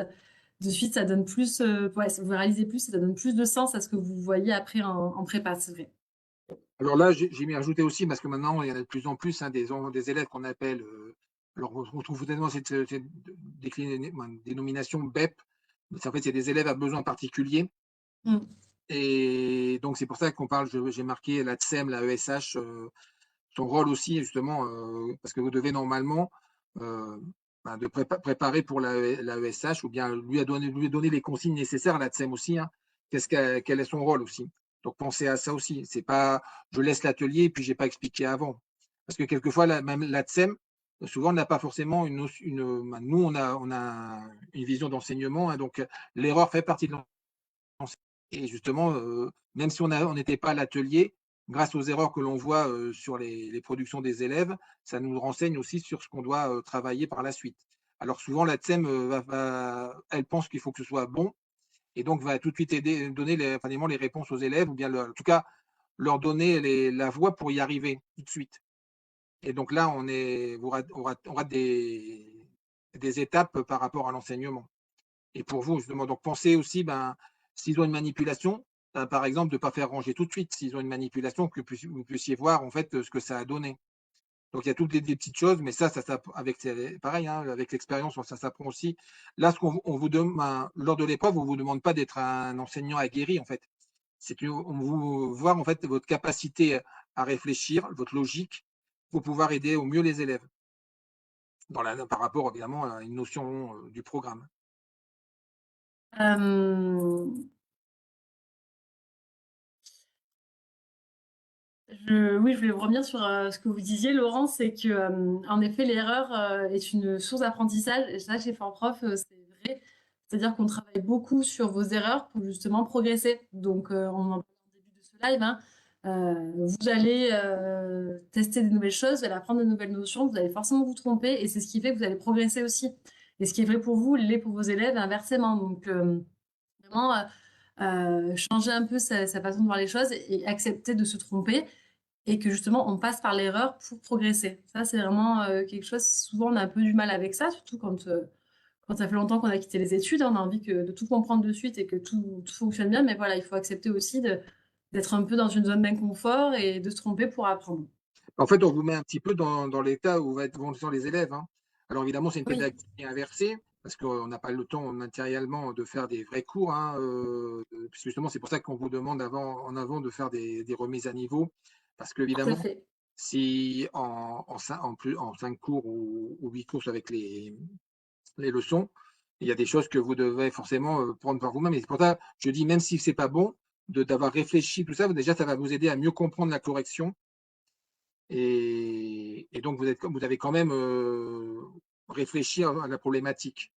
de suite, ça donne plus, ouais, vous réalisez plus, ça donne plus de sens à ce que vous voyez après en prépa, c'est vrai. alors là, j'ai mis rajouté aussi, parce que maintenant, il y en a de plus en plus, hein, des élèves qu'on appelle, alors on retrouve tellement cette dénomination BEP. En fait, c'est des élèves à besoins particuliers. Mm. Et donc, c'est pour ça qu'on parle, j'ai marqué la TSEM, la ESH, son rôle aussi, justement, parce que vous devez normalement euh, ben, préparer pour la ESH, ou bien lui donner les consignes nécessaires à la TSEM aussi, hein. Quel est son rôle aussi. Donc, pensez à ça aussi. C'est pas je laisse l'atelier et puis j'ai pas expliqué avant. Parce que quelquefois, même la TSEM, souvent, n'a pas forcément ben, nous, on a une vision d'enseignement, hein, donc l'erreur fait partie de l'enseignement. Et justement, même si on n'était pas à l'atelier, grâce aux erreurs que l'on voit sur les productions des élèves, ça nous renseigne aussi sur ce qu'on doit travailler par la suite. Alors souvent, la TSEM, elle pense qu'il faut que ce soit bon, et donc va tout de suite donner les réponses aux élèves, ou bien en tout cas leur donner la voie pour y arriver tout de suite. Et donc là, on rate des étapes par rapport à l'enseignement. Et pour vous, justement, donc pensez aussi, ben, s'ils ont une manipulation, par exemple, de ne pas faire ranger tout de suite. S'ils ont une manipulation, que vous puissiez voir en fait ce que ça a donné. Donc il y a toutes des petites choses, mais ça pareil, hein, avec l'expérience, ça s'apprend aussi. Là, ce on vous demande, ben, lors de l'épreuve, on vous demande pas d'être un enseignant aguerri, en fait. On vous voir en fait votre capacité à réfléchir, votre logique, pour pouvoir aider au mieux les élèves. par rapport évidemment à une notion du programme. Hem, oui, je voulais revenir sur, ce que vous disiez Laurent, c'est que, en effet l'erreur, est une source d'apprentissage et ça chez Fortprof, c'est vrai. C'est-à-dire qu'on travaille beaucoup sur vos erreurs pour justement progresser. Donc, on en parlait au début de ce live, hein, vous allez, tester des nouvelles choses, vous allez apprendre de nouvelles notions, vous allez forcément vous tromper et c'est ce qui fait que vous allez progresser aussi. Et ce qui est vrai pour vous l'est pour vos élèves et inversement. Donc, vraiment, changer un peu sa façon de voir les choses et accepter de se tromper et que justement on passe par l'erreur pour progresser. Ça, c'est vraiment quelque chose, souvent on a un peu du mal avec ça, surtout quand ça fait longtemps qu'on a quitté les études, hein, on a envie de tout comprendre de suite et que tout fonctionne bien, mais voilà, il faut accepter aussi d'être un peu dans une zone d'inconfort et de se tromper pour apprendre. En fait, on vous met un petit peu dans l'état où sont les élèves, hein. Alors évidemment, c'est une Oui, pédagogie inversée, parce qu'on n'a pas le temps matériellement de faire des vrais cours, hein, parce que justement, c'est pour ça qu'on vous demande en avant de faire des remises à niveau. Parce tout à qu'évidemment, fait. si en 5 cours ou 8 cours avec les leçons, il y a des choses que vous devez forcément prendre par vous-même. Et c'est pour ça, je dis, même si c'est pas bon, d'avoir réfléchi, tout ça, déjà, ça va vous aider à mieux comprendre la correction et donc vous avez quand même, réfléchi à la problématique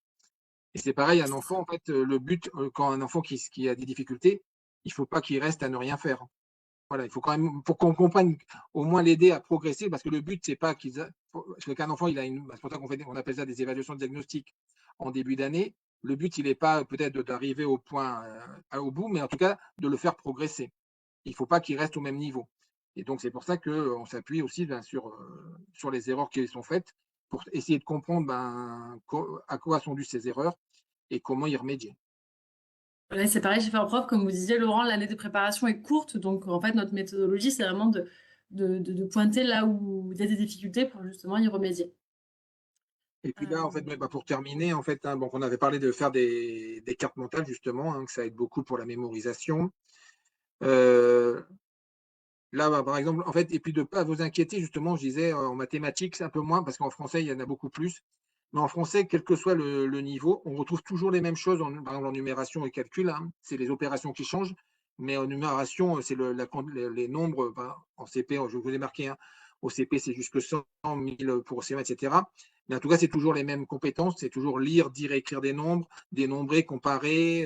et c'est pareil, un enfant, en fait, le but, quand un enfant qui a des difficultés, il faut pas qu'il reste à ne rien faire. Voilà, il faut quand même pour qu'on comprenne, au moins l'aider à progresser parce que le but, c'est pas parce qu'un enfant, il a une c'est pour ça on appelle ça des évaluations diagnostiques en début d'année. Le but, il est pas peut-être d'arriver au point, au bout, mais en tout cas, de le faire progresser. Il faut pas qu'il reste au même niveau et donc c'est pour ça qu'on s'appuie aussi, ben, sur les erreurs qui sont faites pour essayer de comprendre, ben, à quoi sont dues ces erreurs et comment y remédier. Voilà, c'est pareil, j'ai fait en prof, comme vous disiez, Laurent, l'année de préparation est courte, donc en fait, notre méthodologie, c'est vraiment de pointer là où il y a des difficultés pour justement y remédier. Et puis là, en fait, ouais, bah, Euh, pour terminer, en fait, hein, donc on avait parlé de faire des cartes mentales justement, hein, que ça aide beaucoup pour la mémorisation. Heu, Là, bah, par exemple, en fait et puis de pas vous inquiéter justement, je disais, en mathématiques, c'est un peu moins parce qu'en français, il y en a beaucoup plus. Mais en français, quel que soit le niveau, on retrouve toujours les mêmes choses par exemple en numération et calcul, hein, c'est les opérations qui changent. Mais en numération, c'est le la quan les nombres, ben, en CP, je vous ai marqué, hein, au CP, c'est jusque 100, 1000 pour CM et cetera. Mais en tout cas, c'est toujours les mêmes compétences, c'est toujours lire, dire, écrire des nombres, dénombrer, comparer,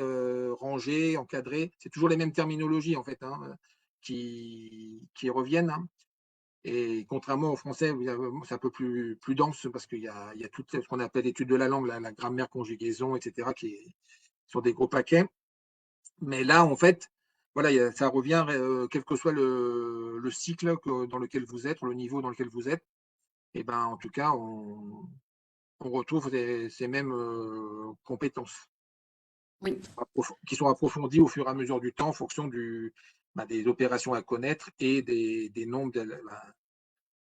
ranger, encadrer. C'est toujours les mêmes terminologies en fait, hein, qui reviennent, hein. Et contrairement au français, où c'est un peu plus dense parce qu'il y a tout ce qu'on appelle l'étude de la langue, la grammaire, conjugaison, et cetera, qui est sur des gros paquets. Mais là, en fait, voilà, ça revient, quel que soit le cycle dans lequel vous êtes, le niveau dans lequel vous êtes, et ben, en tout cas, on retrouve ces mêmes compétences oui. qui sont approfondies au fur et à mesure du temps en fonction des opérations à connaître et des nombres,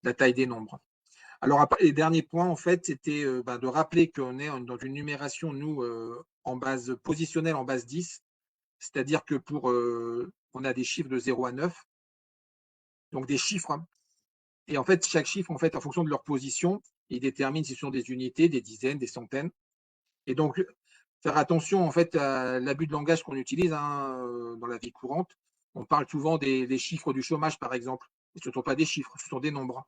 la taille des nombres. Alors après les derniers points en fait, c'était, de rappeler qu'on est dans une numération nous, en base positionnelle, en base 10. C'est-à-dire que on a des chiffres de 0 à 9, donc des chiffres, hein, et en fait chaque chiffre en fait en fonction de leur position, ils déterminent si ce sont des unités, des dizaines, des centaines et donc faire attention en fait à l'abus de langage qu'on utilise, hein, dans la vie courante. On parle souvent des chiffres du chômage par exemple, mais ce ne sont pas des chiffres, ce sont des nombres, hein.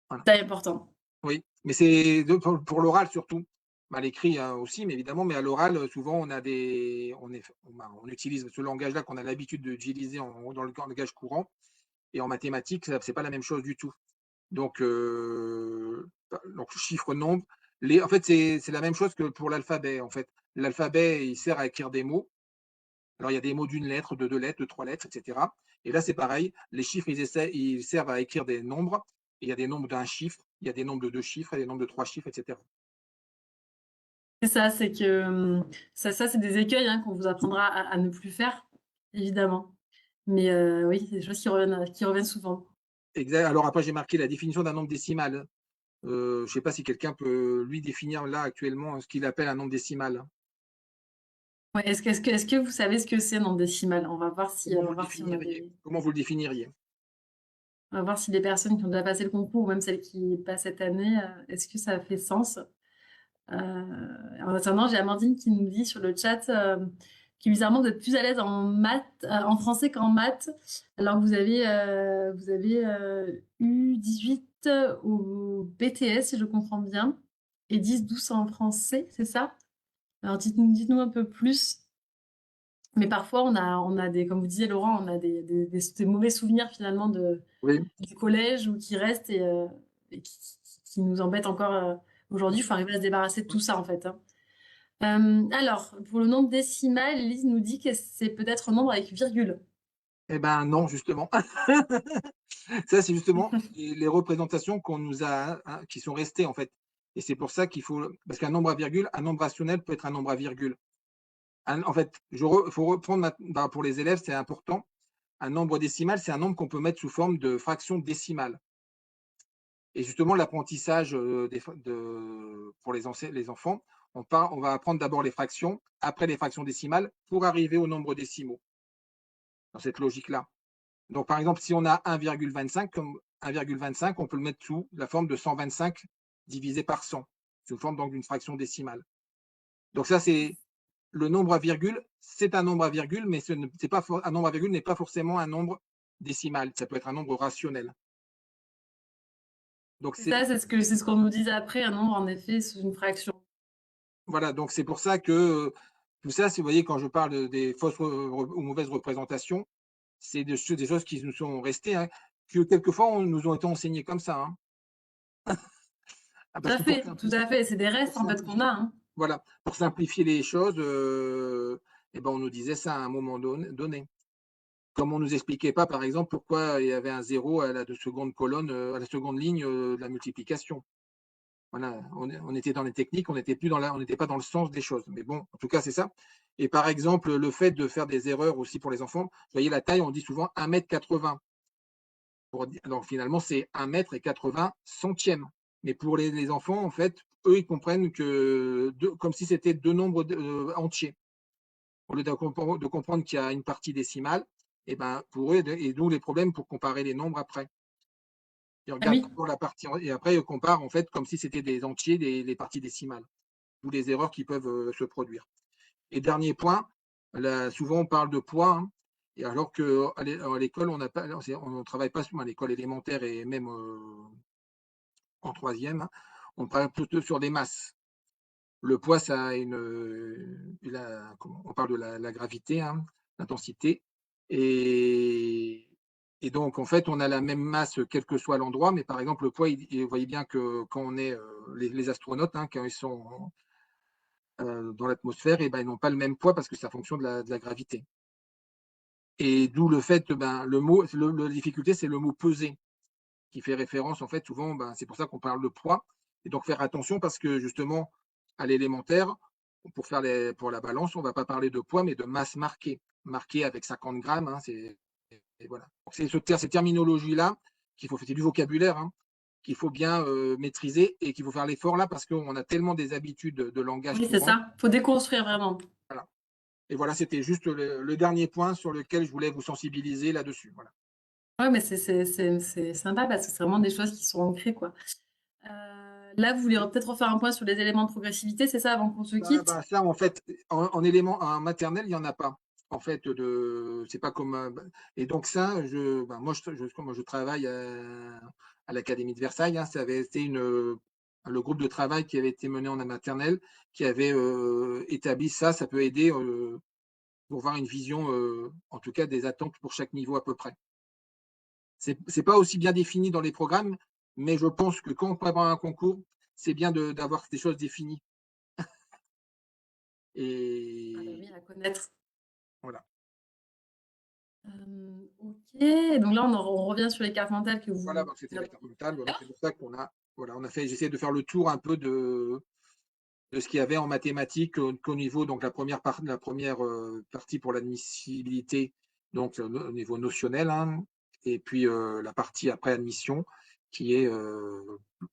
Voilà. C'est important. Oui, mais c'est pour l'oral surtout. À l'écrit, aussi, mais évidemment, mais à l'oral, souvent on utilise ce langage-là qu'on a l'habitude d'utiliser dans le langage courant et en mathématiques, c'est pas la même chose du tout. Donc chiffre, nombre, en fait, c'est la même chose que pour l'alphabet, en fait. L'alphabet, il sert à écrire des mots. Alors il y a des mots d'une lettre, de 2 lettres, de 3 lettres et cetera et là, c'est pareil, les chiffres, ils servent à écrire des nombres. Il y a des nombres d'un chiffre, il y a des nombres de 2 chiffres, il y a des nombres de 3 chiffres et cetera. C'est ça, c'est que ça c'est des écueils hein, qu'on vous apprendra à ne plus faire, évidemment. Mais oui, c'est des choses qui reviennent souvent. Alors après, j'ai marqué la définition d'un nombre décimal. Je ne sais pas si quelqu'un peut, lui, définir là, actuellement, ce qu'il appelle un nombre décimal. Ouais, est-ce que vous savez ce que c'est en décimal? On va voir si, Comment on vous va le voir si on a définiriez? des. Comment vous le définiriez? On va voir si les personnes qui ont déjà passé le concours ou même celles qui passent cette année, est-ce que ça fait sens? En attendant, j'ai Amandine qui nous dit sur le chat que bizarrement vous êtes plus à l'aise en maths, en français qu'en maths, alors que vous avez eu 18 au BTS, si je comprends bien, et 10-12 en français, c'est ça? Alors dites-nous un peu plus. Mais parfois, on a des, comme vous disiez Laurent, on a des mauvais souvenirs finalement Oui. du collège ou qui restent et qui nous embêtent encore aujourd'hui. Il faut arriver à se débarrasser de tout ça en fait, hein. Alors, pour le nombre décimal, Lise nous dit que c'est peut-être un nombre avec virgule. Eh ben non, justement. Ça, c'est justement les représentations qu'on nous a, hein, qui sont restées en fait. Et c'est pour ça qu'il faut, parce qu'un nombre à virgule, un nombre rationnel peut être un nombre à virgule. En fait, il faut reprendre pour les élèves, c'est important. Un nombre décimal, c'est un nombre qu'on peut mettre sous forme de fraction décimale. Et justement, l'apprentissage pour les enfants, on va apprendre d'abord les fractions, après les fractions décimales, pour arriver aux nombres décimaux, dans cette logique-là. Donc, par exemple, si on a 1,25, comme 1,25, on peut le mettre sous la forme de 125 divisé par 100, sous forme donc d'une fraction décimale. Donc ça, c'est le nombre à virgule, c'est un nombre à virgule, mais un nombre à virgule n'est pas forcément un nombre décimal. Ça peut être un nombre rationnel. Donc C'est ça, c'est ce qu'on nous disait après, un nombre en effet sous une fraction. voilà, donc c'est pour ça que tout ça, si vous voyez, quand je parle des fausses ou mauvaises représentations, c'est des choses qui nous sont restées, hein, que quelquefois nous ont été enseignées comme ça, hein. Ah, Tout parce à que fait, tout à fait. C'est des restes en fait qu'on a, hein. voilà, pour simplifier les choses, et ben, on nous disait ça à un moment donné. Comme on nous expliquait pas, par exemple, pourquoi il y avait un zéro à la seconde colonne, à la seconde ligne, de la multiplication. Voilà, on était dans les techniques, on n'était pas dans le sens des choses. Mais bon, en tout cas, c'est ça. Et par exemple, le fait de faire des erreurs aussi pour les enfants, vous voyez la taille, on dit souvent 1,80 m. Donc finalement, c'est 1 m 80 centièmes. Mais pour les enfants, en fait, eux, ils comprennent que comme si c'était deux nombres entiers. Au lieu de comprendre qu'il y a une partie décimale, et ben pour eux, et d'où les problèmes pour comparer les nombres après. Ils Ah regardent oui, d'abord la partie et après ils comparent en fait comme si c'était des entiers, les parties décimales. D'où les erreurs qui peuvent se produire. Et dernier point, là, souvent on parle de poids, hein, et alors qu'à l'école, on ne travaille pas souvent à l'école élémentaire et même en troisième, hein, on parle plutôt sur des masses. Le poids, ça a on parle de la gravité, hein, l'intensité. Et, et donc, en fait, on a la même masse quel que soit l'endroit, mais par exemple, le poids, vous voyez bien que quand on est les astronautes, hein, quand ils sont dans l'atmosphère, et ben, ils n'ont pas le même poids parce que c'est en fonction de la gravité. Et d'où le fait que ben, la difficulté, c'est le mot peser, qui fait référence, en fait, souvent, ben, c'est pour ça qu'on parle de poids. Et donc, faire attention parce que justement, à l'élémentaire, pour la balance, on ne va pas parler de poids, mais de masse marquée avec 50 grammes. Hein, et voilà. C'est cette terminologie-là c'est du vocabulaire, hein, qu'il faut bien maîtriser et qu'il faut faire l'effort là parce qu'on a tellement des habitudes de langage oui, c'est courantes. ça. Faut déconstruire vraiment. Voilà. Et voilà, c'était juste le dernier point sur lequel je voulais vous sensibiliser là-dessus. Voilà. Ouais, mais c'est sympa parce que c'est vraiment des choses qui sont ancrées, quoi. Là, vous voulez peut-être refaire un point sur les éléments de progressivité, c'est ça, avant qu'on se quitte? Ça, en fait, en maternelle, il n'y en a pas. En fait, c'est pas comme. Et donc, ça, moi, je travaille à l'Académie de Versailles, hein, ça avait été le groupe de travail qui avait été mené en maternelle, qui avait établi ça. Ça peut aider pour voir une vision, en tout cas, des attentes pour chaque niveau à peu près. C'est pas aussi bien défini dans les programmes, mais je pense que quand on prépare un concours, c'est bien d'avoir des choses définies. Ah bah Et oui, à connaître. voilà. Ok, donc là, on revient sur les cartes mentales que Voilà, vous donc c'était la avez carte mentale. Voilà, c'est découvert. pour ça on a fait, j'essaie de faire le tour un peu de ce qu'il y avait en mathématiques qu'au niveau, donc la première partie pour l'admissibilité, donc au niveau notionnel, hein, et puis la partie après admission, qui est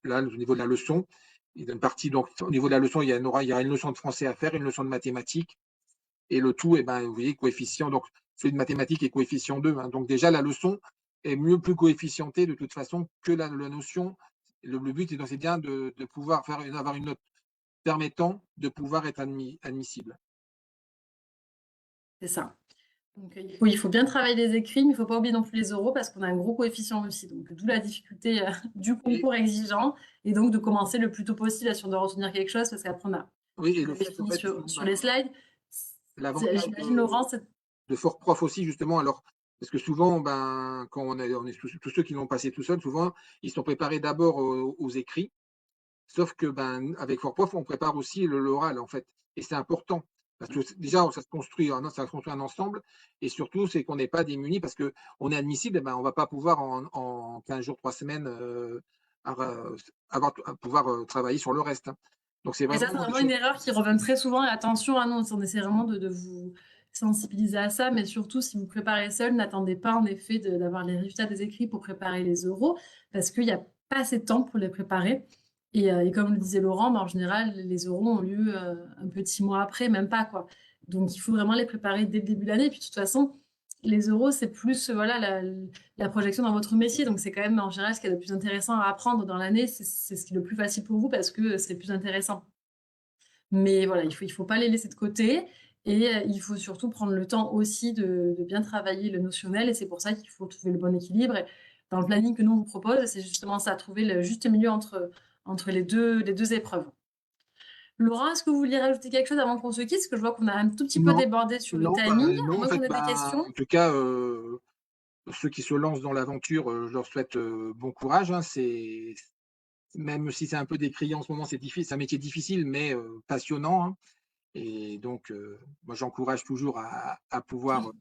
là, au niveau de la leçon. Il y a une partie, donc au niveau de la leçon, il y aura une leçon de français à faire, une leçon de mathématiques, et le tout, et ben, vous voyez, coefficient, donc celui de mathématiques est coefficient 2. Hein, donc déjà, la leçon, est mieux plus coefficientée de toute façon que la notion. Le but c'est bien de pouvoir avoir une note permettant de pouvoir être admissible. C'est ça. Donc, il faut bien travailler les écrits, mais il ne faut pas oublier non plus les oraux parce qu'on a un gros coefficient aussi. Donc, d'où la difficulté du Et concours exigeant et donc de commencer le plus tôt possible si on doit retenir quelque chose parce qu'après, oui, et on le avait fait, en fini fait, sur les slides. l'avantage J'imagine, Laurent, de Fort-Prof aussi justement, alors parce que souvent, ben, quand on est tous ceux qui l'ont passé tout seuls, souvent, ils sont préparés d'abord aux écrits, sauf que, ben, avec Fort-Prof, on prépare aussi l'oral, en fait, et c'est important parce que déjà, ça se construit un ensemble, et surtout, c'est qu'on n'est pas démunis parce qu'on est admissible, et ben, on va pas pouvoir en 15 jours, 3 semaines, pouvoir travailler sur le reste, hein. Donc c'est et ça, vraiment c'est des vraiment une choses. erreur qui revient très souvent. Et attention, à nous, on essaie vraiment de vous sensibiliser à ça, mais surtout, si vous préparez seul, n'attendez pas en effet d'avoir les résultats des écrits pour préparer les oraux, parce qu'il n'y a pas assez de temps pour les préparer. Et comme le disait Laurent, en général, les oraux ont lieu un petit mois après, même pas quoi. Donc, il faut vraiment les préparer dès le début de l'année. Et puis, de toute façon, les oraux, c'est plus voilà la projection dans votre métier. Donc, c'est quand même en général ce qu'il y a de plus intéressant à apprendre dans l'année. C'est ce qui est le plus facile pour vous parce que c'est plus intéressant. Mais voilà, il faut pas les laisser de côté et il faut surtout prendre le temps aussi de bien travailler le notionnel et c'est pour ça qu'il faut trouver le bon équilibre et dans le planning que nous on vous propose, c'est justement ça, trouver le juste milieu entre les deux épreuves. Laurent, est-ce que vous vouliez rajouter quelque chose avant qu'on se quitte? Parce que je vois qu'on a un tout petit peu Non, débordé sur le non, timing, à non, en moins fait, qu'on ait des ben, questions. en tout cas, ceux qui se lancent dans l'aventure, je leur souhaite, bon courage, hein. C'est même si c'est un peu décrié en ce moment, c'est un métier difficile mais passionnant, hein, et donc moi j'encourage toujours à pouvoir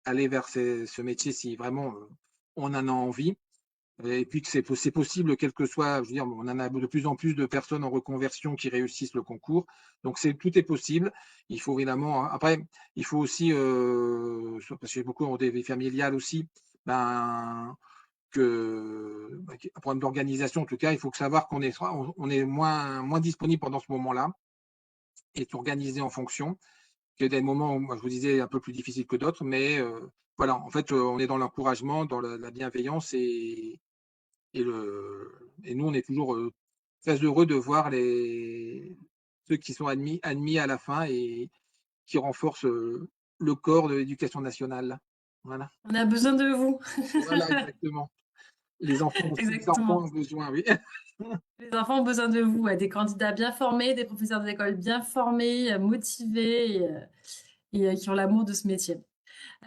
aller vers ce métier si vraiment, on en a envie. Et puis que c'est possible, quel que soit, je veux dire, on en a de plus en plus de personnes en reconversion qui réussissent le concours. Donc tout est possible. Il faut évidemment, après, il faut aussi, parce que beaucoup ont des vies familiales aussi, ben, un problème d'organisation, en tout cas, il faut savoir qu'on est moins disponible pendant ce moment-là et s'organiser en fonction. Il y a des moments où, moi, je vous disais, un peu plus difficiles que d'autres, mais voilà, en fait, on est dans l'encouragement, dans la bienveillance et nous, on est toujours, très heureux de voir ceux qui sont admis à la fin et qui renforcent, le corps de l'éducation nationale. Voilà. On a besoin de vous. Voilà, exactement. Les enfants aussi, les enfants Exactement. ont besoin, oui. Les enfants ont besoin de vous, ouais, des candidats bien formés, des professeurs d'école bien formés, motivés et qui ont l'amour de ce métier.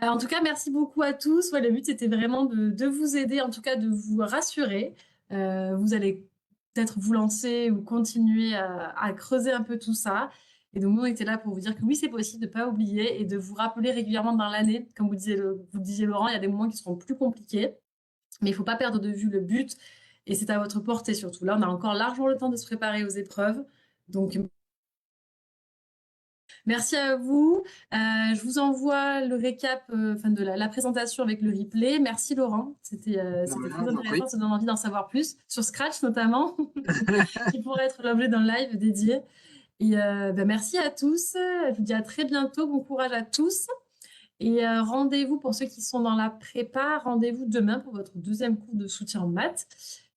En tout cas, merci beaucoup à tous. Ouais, le but, c'était vraiment de vous aider, en tout cas de vous rassurer. Vous allez peut-être vous lancer ou continuer à creuser un peu tout ça. Et donc, nous, on était là pour vous dire que oui, c'est possible de ne pas oublier et de vous rappeler régulièrement dans l'année. Comme vous disiez Laurent, il y a des moments qui seront plus compliqués, mais il ne faut pas perdre de vue le but. Et c'est à votre portée surtout. Là, on a encore largement le temps de se préparer aux épreuves. Donc, merci à vous. Je vous envoie le récap enfin de la présentation avec le replay. Merci Laurent, Non, c'était mais très non, je vous en prie. intéressant, ça donne envie d'en savoir plus sur Scratch notamment, qui pourrait être l'objet d'un live dédié. Et ben, merci à tous. Je vous dis à très bientôt. Bon courage à tous. Et rendez-vous pour ceux qui sont dans la prépa. Rendez-vous demain pour votre deuxième cours de soutien en maths.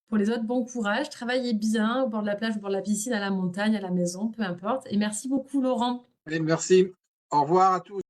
Pour les autres, bon courage. Travaillez bien au bord de la plage, au bord de la piscine, à la montagne, à la maison, peu importe. Et merci beaucoup Laurent. Allez, merci. Au revoir à tous.